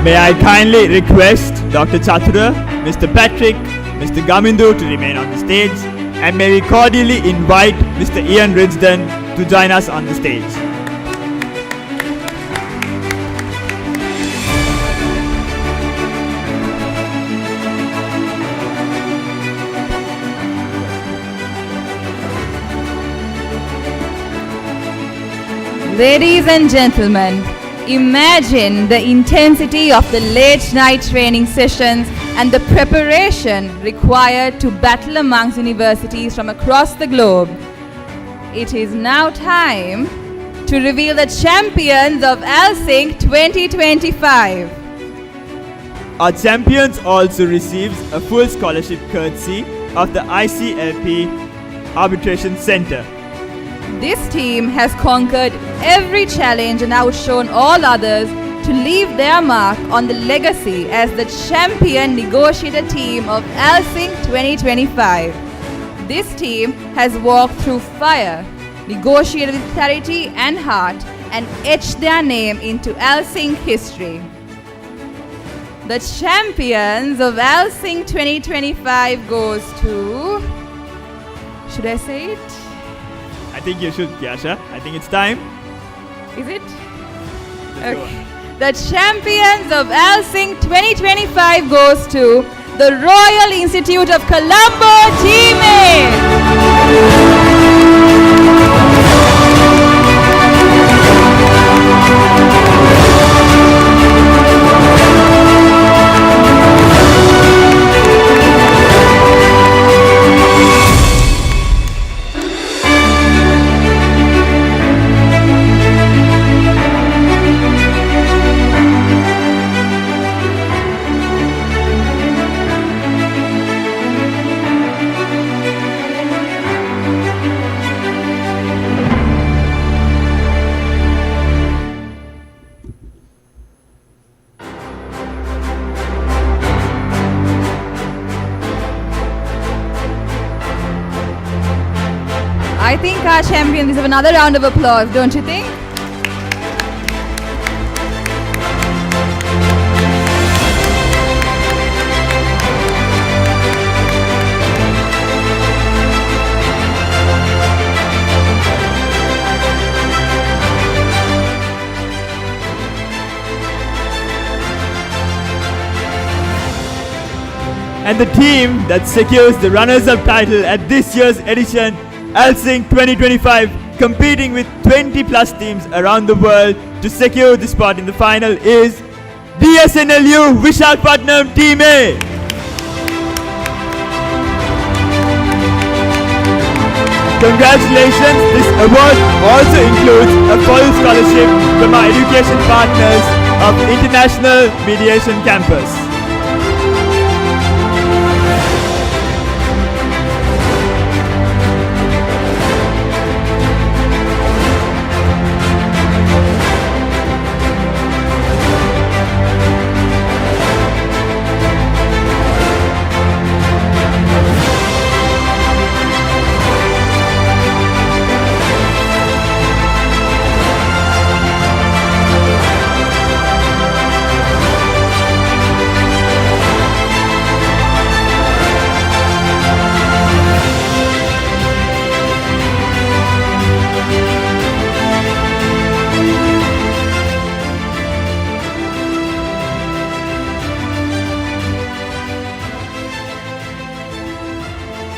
May I kindly request Dr. Chatura, Mr. Patrick, Mr. Gamindu to remain on the stage, and may we cordially invite Mr. Ian Ridsden to join us on the stage. Ladies and gentlemen, imagine the intensity of the late night training sessions and the preparation required to battle amongst universities from across the globe. It is now time to reveal the champions of ALSINC 2025. Our champions also receives a full scholarship courtesy of the ICLP Arbitration Center. This team has conquered every challenge and outshone all others to leave their mark on the legacy as the champion negotiator team of ALSINC 2025. This team has walked through fire, negotiated with clarity and heart, and etched their name into ALSINC history. The champions of ALSINC 2025 goes to... Should I say it? I think you should, Kiasha. I think it's time. Is it? Let's go Okay. on. The champions of ALSINC 2025 goes to the Royal Institute of Colombo, Team A. I think our champion deserve another round of applause, don't you think? And the team that secures the runners-up title at this year's edition ALSINC 2025, competing with 20 plus teams around the world to secure the spot in the final, is DSNLU Vishakhapatnam Team A. Congratulations, this award also includes a full scholarship from our education partners of International Mediation Campus.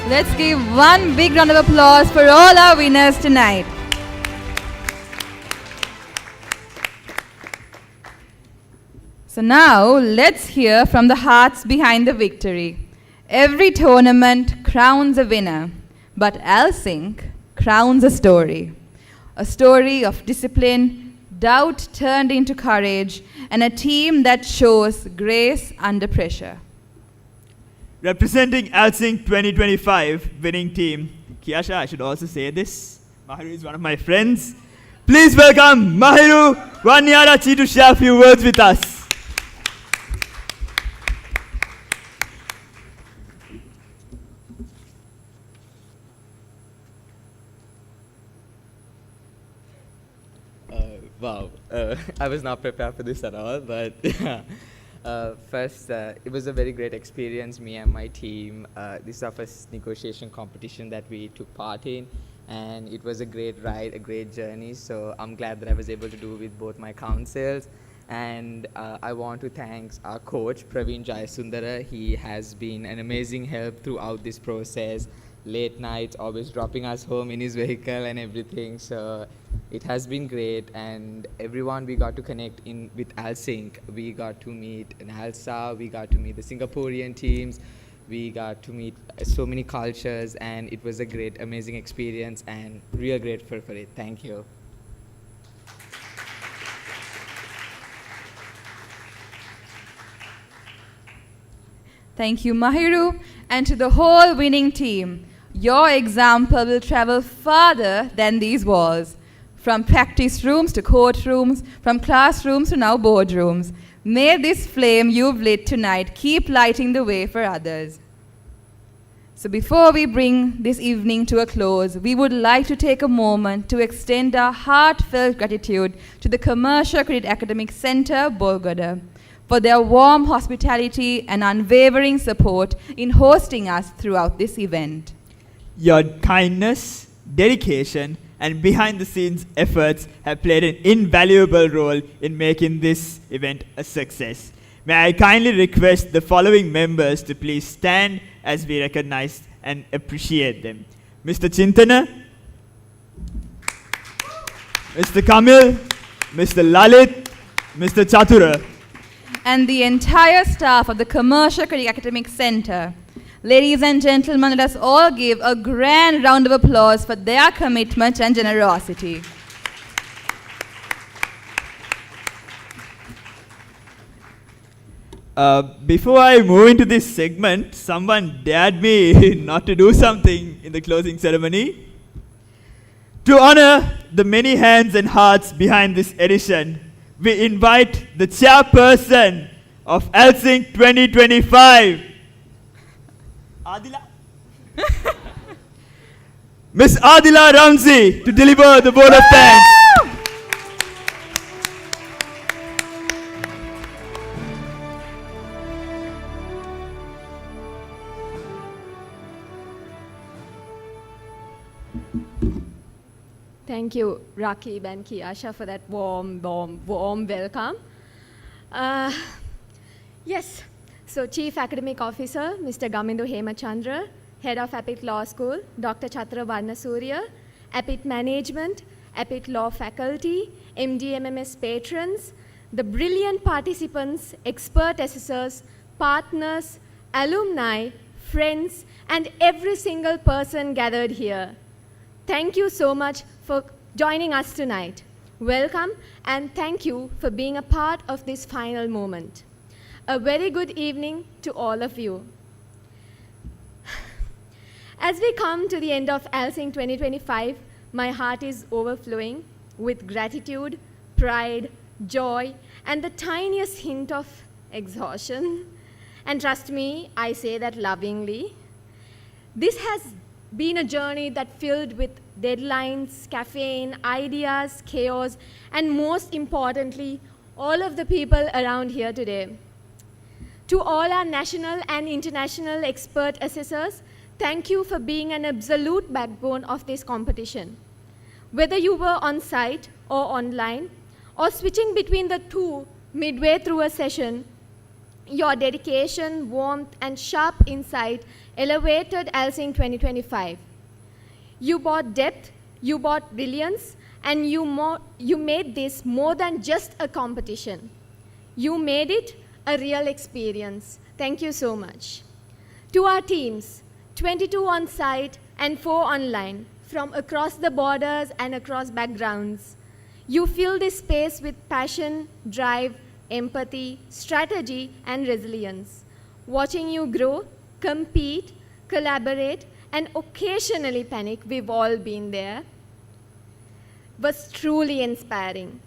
Let's give one big round of applause for all our winners tonight. So now let's hear from the hearts behind the victory. Every tournament crowns a winner, but ALSINC crowns a story. A story of discipline, doubt turned into courage, and a team that shows grace under pressure. Representing ALSINC 2025 winning team, Kiasha, I should also say this. Mahiru is one of my friends. Please welcome Mahiru Wanyarachi to share a few words with us. Wow, I was not prepared for this at all, but first, it was a very great experience, me and my team. This is our first negotiation competition that we took part in, and it was a great ride, a great journey, so I'm glad that I was able to do with both my councils. And I want to thank our coach, Praveen Jayasundara. He has been an amazing help throughout this process. Late nights, always dropping us home in his vehicle and everything. So it has been great, and everyone we got to connect in with ALSINC. We got to meet NALSA, we got to meet the Singaporean teams, we got to meet so many cultures, and it was a great, amazing experience, and real grateful for it. Thank you. Thank you, Mahiru. And to the whole winning team, your example will travel farther than these walls. From practice rooms to courtrooms, from classrooms to now boardrooms. May this flame you've lit tonight keep lighting the way for others. So before we bring this evening to a close, we would like to take a moment to extend our heartfelt gratitude to the Commercial Credit Academic Center, Bolgada, for their warm hospitality and unwavering support in hosting us throughout this event. Your kindness, dedication, and behind-the-scenes efforts have played an invaluable role in making this event a success. May I kindly request the following members to please stand as we recognize and appreciate them. Mr. Chintana, Mr. Kamil, Mr. Lalit, Mr. Chatura, And the entire staff of the Commercial Credit Academic Center. Ladies and gentlemen, let us all give a grand round of applause for their commitment and generosity. Before I move into this segment, someone dared me not to do something in the closing ceremony. To honor the many hands and hearts behind this edition, we invite the chairperson of ALSINC 2025, Adila. Miss Adila Ramzi, to deliver the vote of thanks. Thank you, Rakib and Kiasha, for that warm welcome. Yes, so Chief Academic Officer, Mr. Gamindu Hemachandra, Head of APIIT Law School, Dr. Chatra Varnasurya, APIIT Management, APIIT Law Faculty, MDMMS patrons, the brilliant participants, expert assessors, partners, alumni, friends, and every single person gathered here. Thank you so much for joining us tonight. Welcome, and thank you for being a part of this final moment. A very good evening to all of you. As we come to the end of ALSINC 2025, my heart is overflowing with gratitude, pride, joy, and the tiniest hint of exhaustion. And trust me, I say that lovingly. This has been a journey that filled with deadlines, caffeine, ideas, chaos, and most importantly, all of the people around here today. To all our national and international expert assessors, thank you for being an absolute backbone of this competition. Whether you were on site or online, or switching between the two midway through a session, your dedication, warmth, and sharp insight elevated ALSINC 2025. You brought depth, you brought brilliance, and you made this more than just a competition. You made it a real experience. Thank you so much. To our teams, 22 on site and 4 online, from across the borders and across backgrounds, you fill this space with passion, drive, empathy, strategy, and resilience. Watching you grow, compete, collaborate, and occasionally panic, we've all been there, was truly inspiring.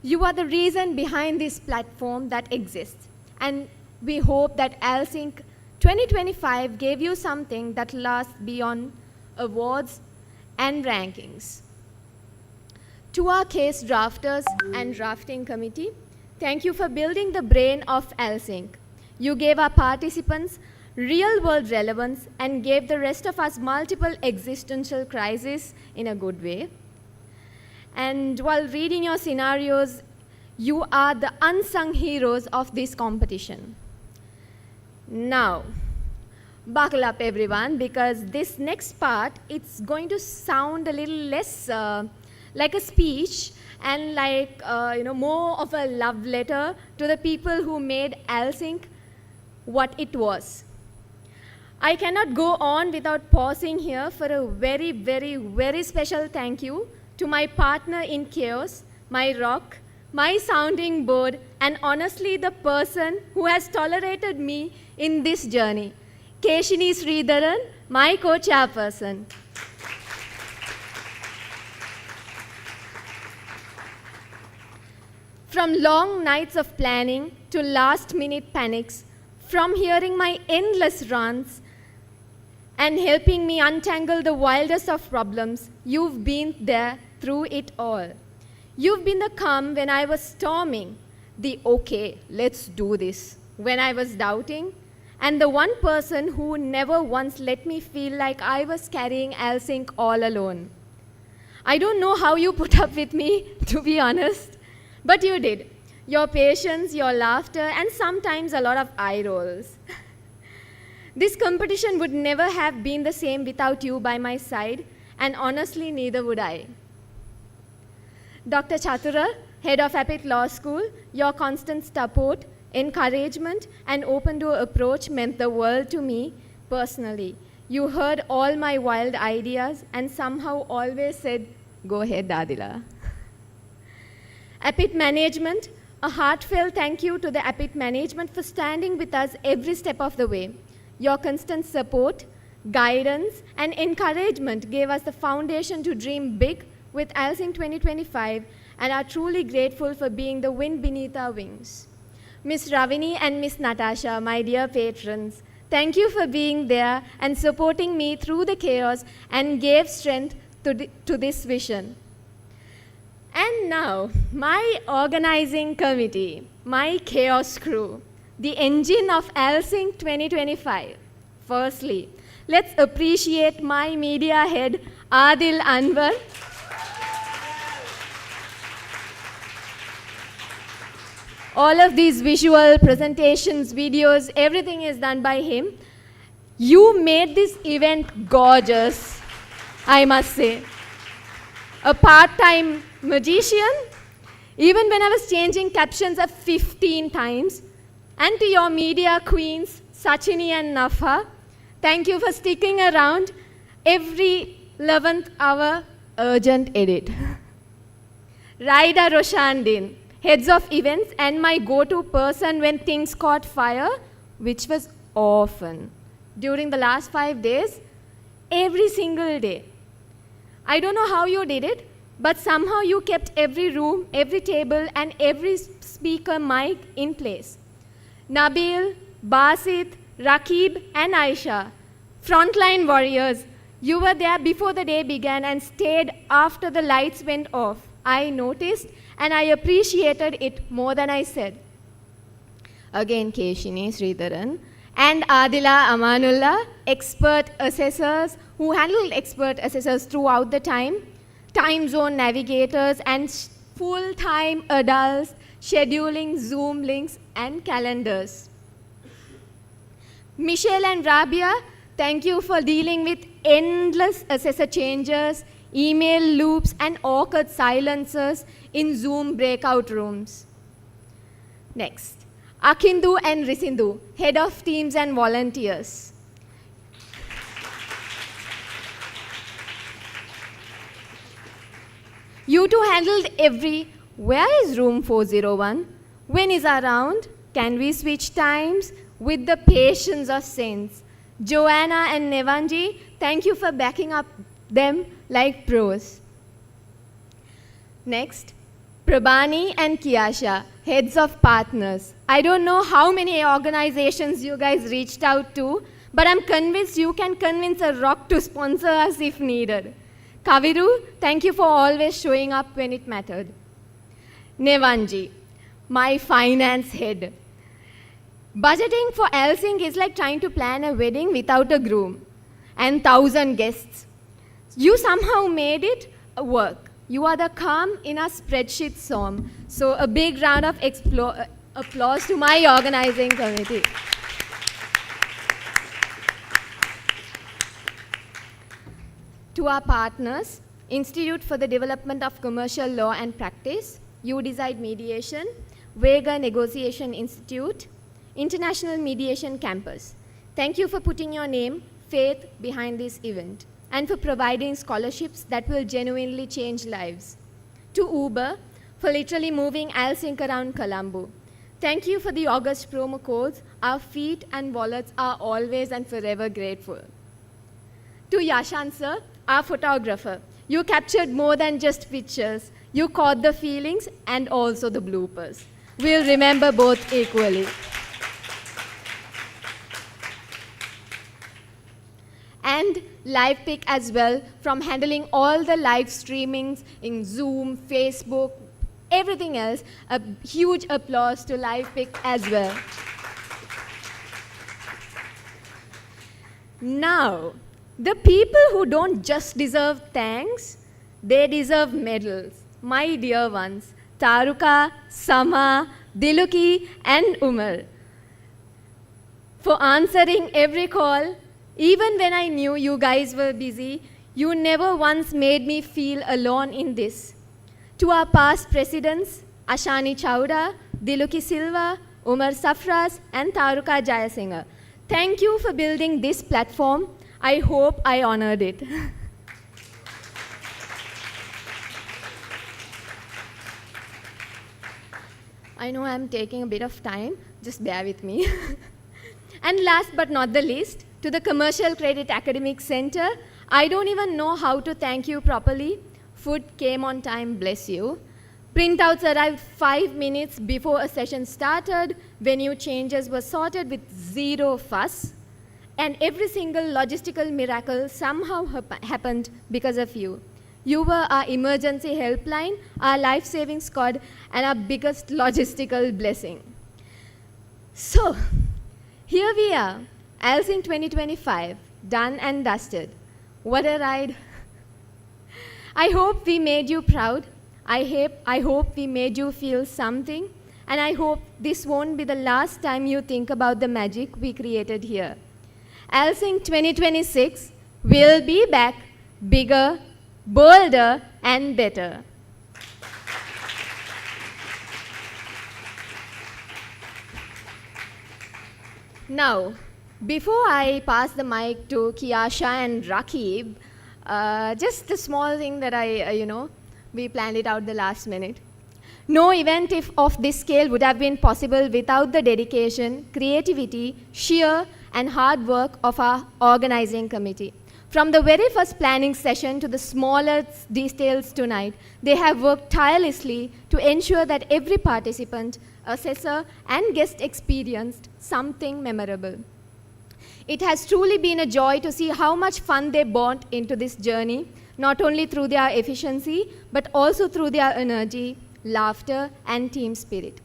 You are the reason behind this platform that exists, and we hope that ALSINC 2025 gave you something that lasts beyond awards and rankings. To our case drafters and drafting committee, thank you for building the brain of ALSINC. You gave our participants real-world relevance and gave the rest of us multiple existential crises in a good way. And while reading your scenarios, you are the unsung heroes of this competition. Now, buckle up everyone, because this next part, it's going to sound a little less like a speech and like more of a love letter to the people who made ALSINC what it was. I cannot go on without pausing here for a very, very, very special thank you to my partner in chaos, my rock, my sounding board, and honestly the person who has tolerated me in this journey. Keshini Sridharan, my co-chairperson. From long nights of planning to last-minute panics, from hearing my endless rants and helping me untangle the wildest of problems, you've been there through it all. You've been the calm when I was storming, the okay, let's do this, when I was doubting, and the one person who never once let me feel like I was carrying ALSINC all alone. I don't know how you put up with me, to be honest, but you did. Your patience, your laughter, and sometimes a lot of eye rolls. This competition would never have been the same without you by my side, and honestly, neither would I. Dr. Chatura, head of APIIT Law School, your constant support, encouragement, and open-door approach meant the world to me personally. You heard all my wild ideas and somehow always said, go ahead, Adila. APIIT management, a heartfelt thank you to the APIIT management for standing with us every step of the way. Your constant support, guidance, and encouragement gave us the foundation to dream big with ALSINC 2025 and are truly grateful for being the wind beneath our wings. Ms. Ravini and Ms. Natasha, my dear patrons, thank you for being there and supporting me through the chaos and gave strength to this vision. And now, my organizing committee, my chaos crew, the engine of ALSINC 2025. Firstly, let's appreciate my media head, Adil Anwar. All of these visual presentations, videos, everything is done by him. You made this event gorgeous, I must say. A part-time magician, even when I was changing captions 15 times. And to your media queens, Sachini and Nafa, thank you for sticking around every 11th hour urgent edit. Raida Roshandin, heads of events and my go-to person when things caught fire, which was often. During the last 5 days, every single day. I don't know how you did it, but somehow you kept every room, every table, and every speaker mic in place. Nabil, Basit, Rakib, and Aisha, frontline warriors, you were there before the day began and stayed after the lights went off. I noticed and I appreciated it more than I said. Again, Keshini Sridharan and Adila Amanullah, expert assessors who handled expert assessors throughout the time zone navigators, and full-time adults scheduling Zoom links and calendars. Michelle and Rabia, thank you for dealing with endless assessor changes, email loops, and awkward silences in Zoom breakout rooms. Next, Akindu and Risindu, head of teams and volunteers. You two handled every, where is room 401? When is around? Can we switch times? With the patience of saints. Joanna and Nevanji, thank you for backing up them like pros. Next, Prabhani and Kiasha, heads of partners. I don't know how many organizations you guys reached out to, but I'm convinced you can convince a rock to sponsor us if needed. Kaviru, thank you for always showing up when it mattered. Nevanji, my finance head. Budgeting for ALSINC is like trying to plan a wedding without a groom and 1,000 guests. You somehow made it work. You are the calm in a spreadsheet storm. So a big round of applause to my organizing committee. To our partners, Institute for the Development of Commercial Law and Practice, UDeside Mediation, Vega Negotiation Institute, International Mediation Campus. Thank you for putting your name, faith behind this event and for providing scholarships that will genuinely change lives. To Uber, for literally moving ALSINC around Colombo. Thank you for the August promo codes. Our feet and wallets are always and forever grateful. To Yashan sir, our photographer, you captured more than just pictures. You caught the feelings and also the bloopers. We'll remember both equally. And LivePic as well, from handling all the live streamings in Zoom, Facebook, everything else. A huge applause to LivePic as well. Now, the people who don't just deserve thanks, they deserve medals. My dear ones, Taruka, Sama, Diluki, and Umar. For answering every call, even when I knew you guys were busy, you never once made me feel alone in this. To our past presidents, Ashani Chowda, Diluki Silva, Umar Safras, and Taruka Jayasinghe, thank you for building this platform. I hope I honored it. I know I'm taking a bit of time, just bear with me. And last but not the least, to the Commercial Credit Academic Center, I don't even know how to thank you properly. Food came on time, bless you. Printouts arrived 5 minutes before a session started. Venue changes were sorted with zero fuss. And every single logistical miracle somehow happened because of you. You were our emergency helpline, our life-saving squad, and our biggest logistical blessing. So, here we are, ALSINC 2025, done and dusted. What a ride. I hope we made you proud. I hope we made you feel something. And I hope this won't be the last time you think about the magic we created here. ALSINC 2026 will be back, bigger, bolder, and better. Now, before I pass the mic to Kiasha and Rakib, just a small thing that we planned it out the last minute. No event of this scale would have been possible without the dedication, creativity, sheer, and hard work of our organizing committee. From the very first planning session to the smallest details tonight, they have worked tirelessly to ensure that every participant, assessor, and guest experienced something memorable. It has truly been a joy to see how much fun they brought into this journey, not only through their efficiency, but also through their energy, laughter, and team spirit.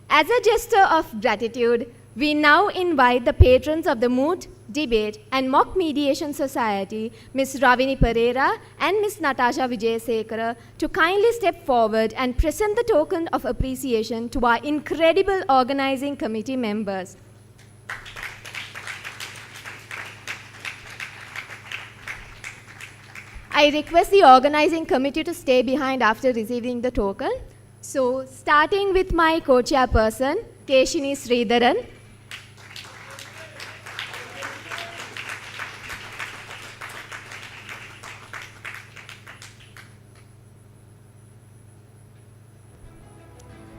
As a gesture of gratitude, we now invite the patrons of the Moot, Debate, and Mock Mediation Society, Ms. Ravini Pereira and Ms. Natasha Vijayasekara, to kindly step forward and present the token of appreciation to our incredible organizing committee members. I request the organizing committee to stay behind after receiving the token. So, starting with my co-chairperson, Keshini Sridharan.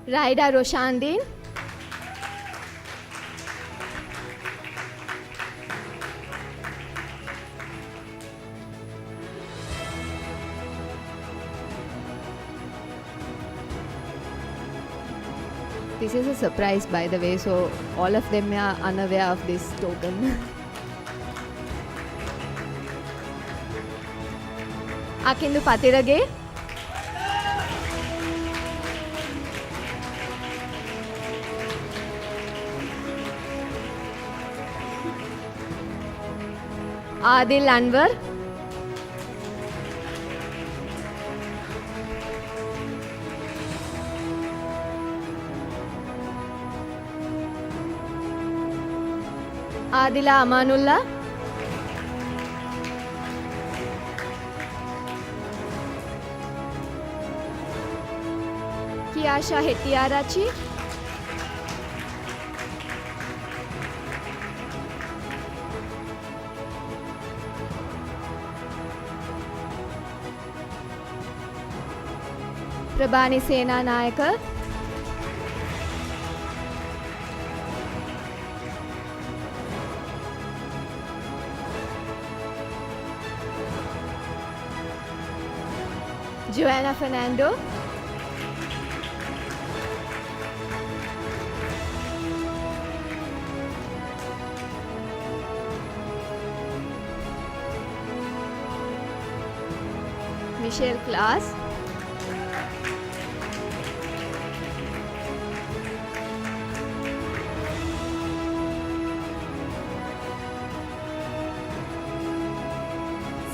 Raida Roshandin. This is a surprise, by the way, so all of them are unaware of this token. Akindu Patirage. Adil Anwar. Adila Amanullah. Kiasha Hettiarachi. Prabhani Sena Nayaka, Joanna Fernando, Michelle Klaas,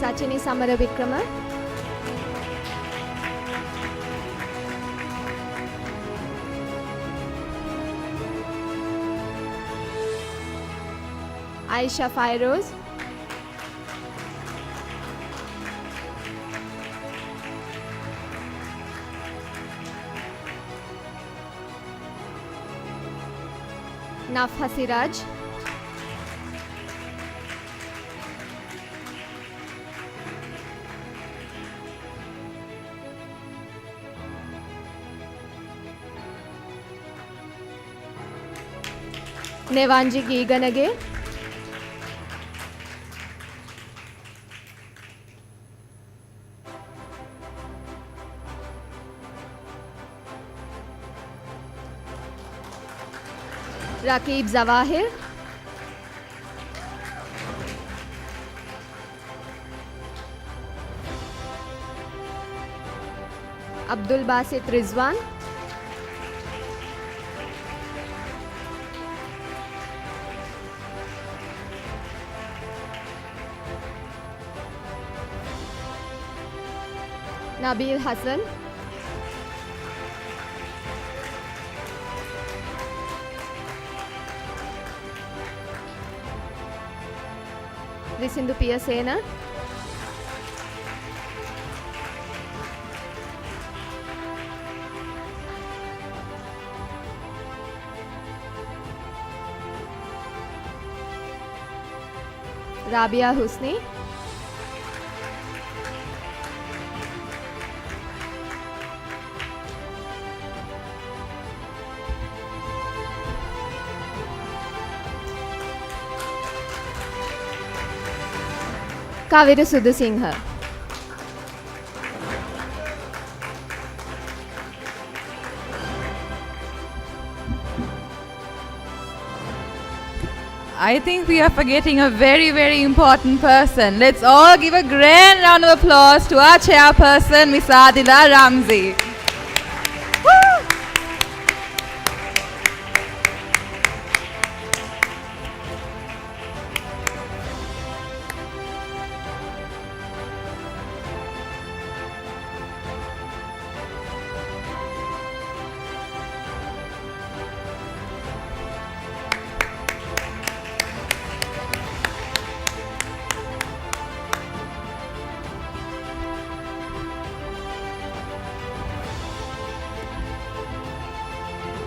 Sachini Samaravikrama, Aisha Fairoz, Naf Hasiraj, Nevanji Giganage, Rakib Zawahir, Abdul Basit Rizwan, Nabil Hassan, Risindu Piyasena, Rabia Husni, Kavira Sudhasinghe, I think we are forgetting a very, very important person. Let's all give a grand round of applause to our chairperson, Ms. Adila Ramzi. Woo!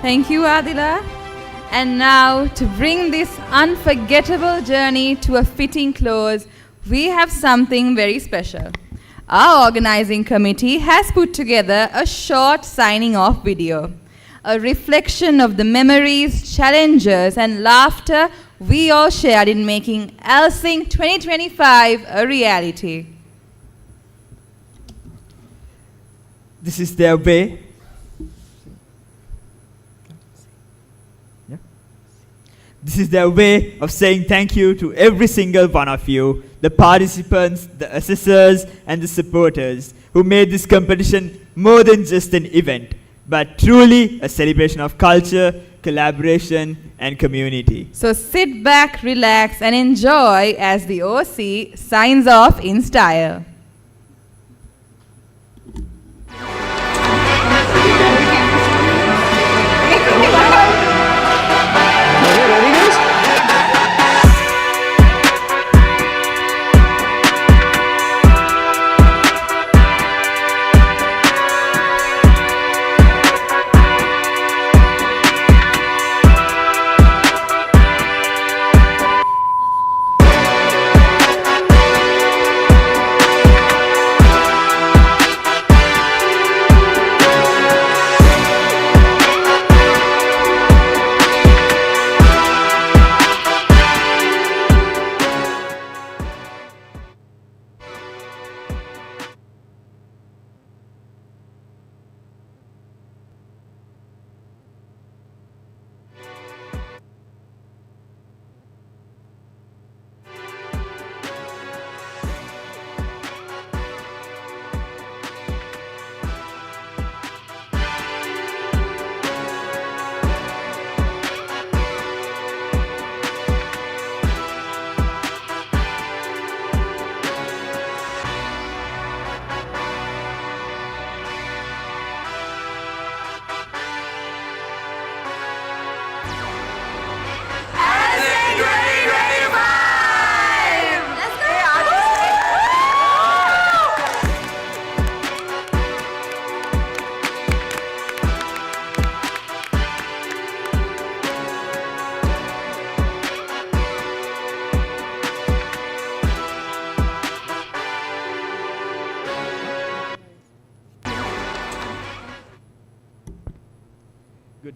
Thank you, Adila. And now, to bring this unforgettable journey to a fitting close, we have something very special. Our organizing committee has put together a short signing off video, a reflection of the memories, challenges, and laughter we all shared in making ALSINC 2025 a reality. This is their way. This is their way of saying thank you to every single one of you, the participants, the assessors, and the supporters who made this competition more than just an event, but truly a celebration of culture, collaboration, and community. So sit back, relax, and enjoy as the OC signs off in style.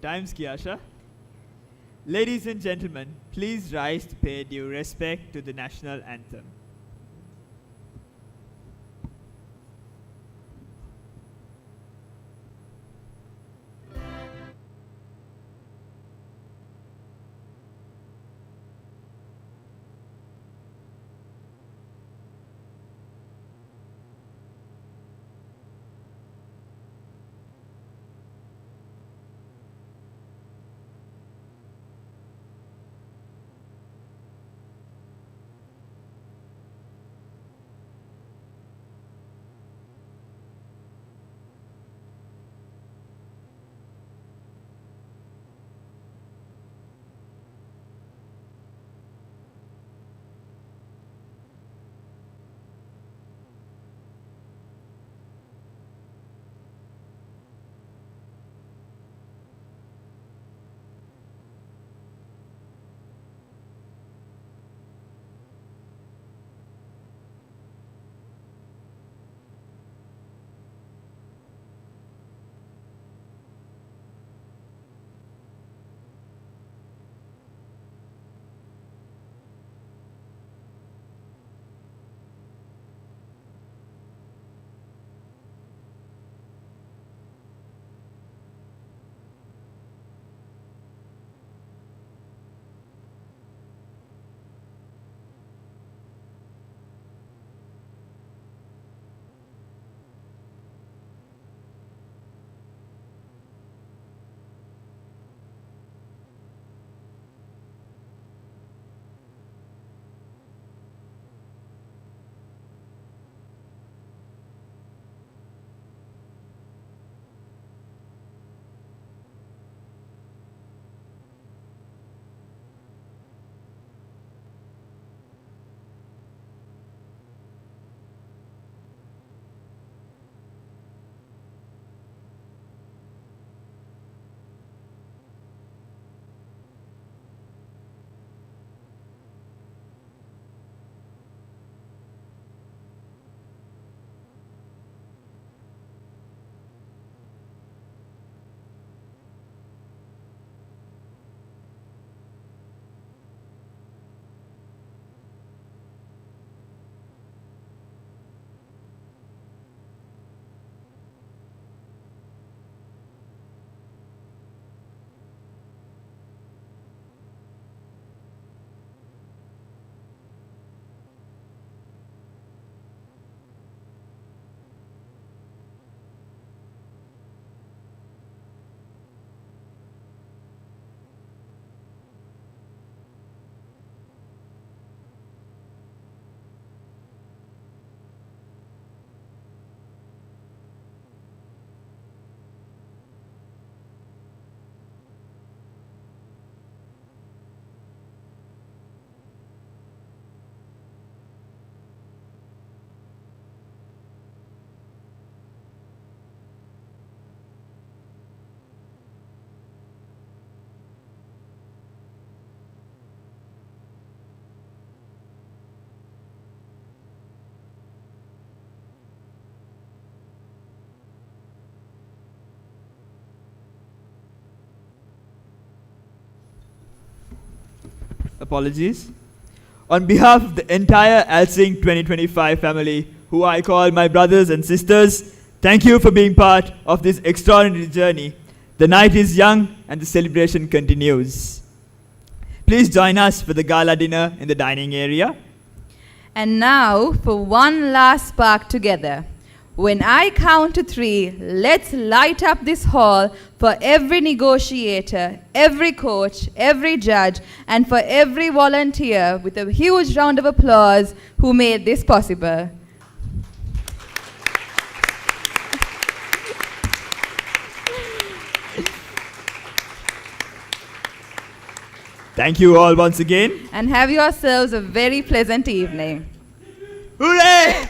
times, Kiasha. Ladies and gentlemen, please rise to pay due respect to the national anthem. Apologies. On behalf of the entire ALSINC 2025 family, who I call my brothers and sisters, thank you for being part of this extraordinary journey. The night is young and the celebration continues. Please join us for the gala dinner in the dining area. And now for one last spark together. When I count to 3, let's light up this hall for every negotiator, every coach, every judge, and for every volunteer with a huge round of applause who made this possible. Thank you all once again. And have yourselves a very pleasant evening. Hooray!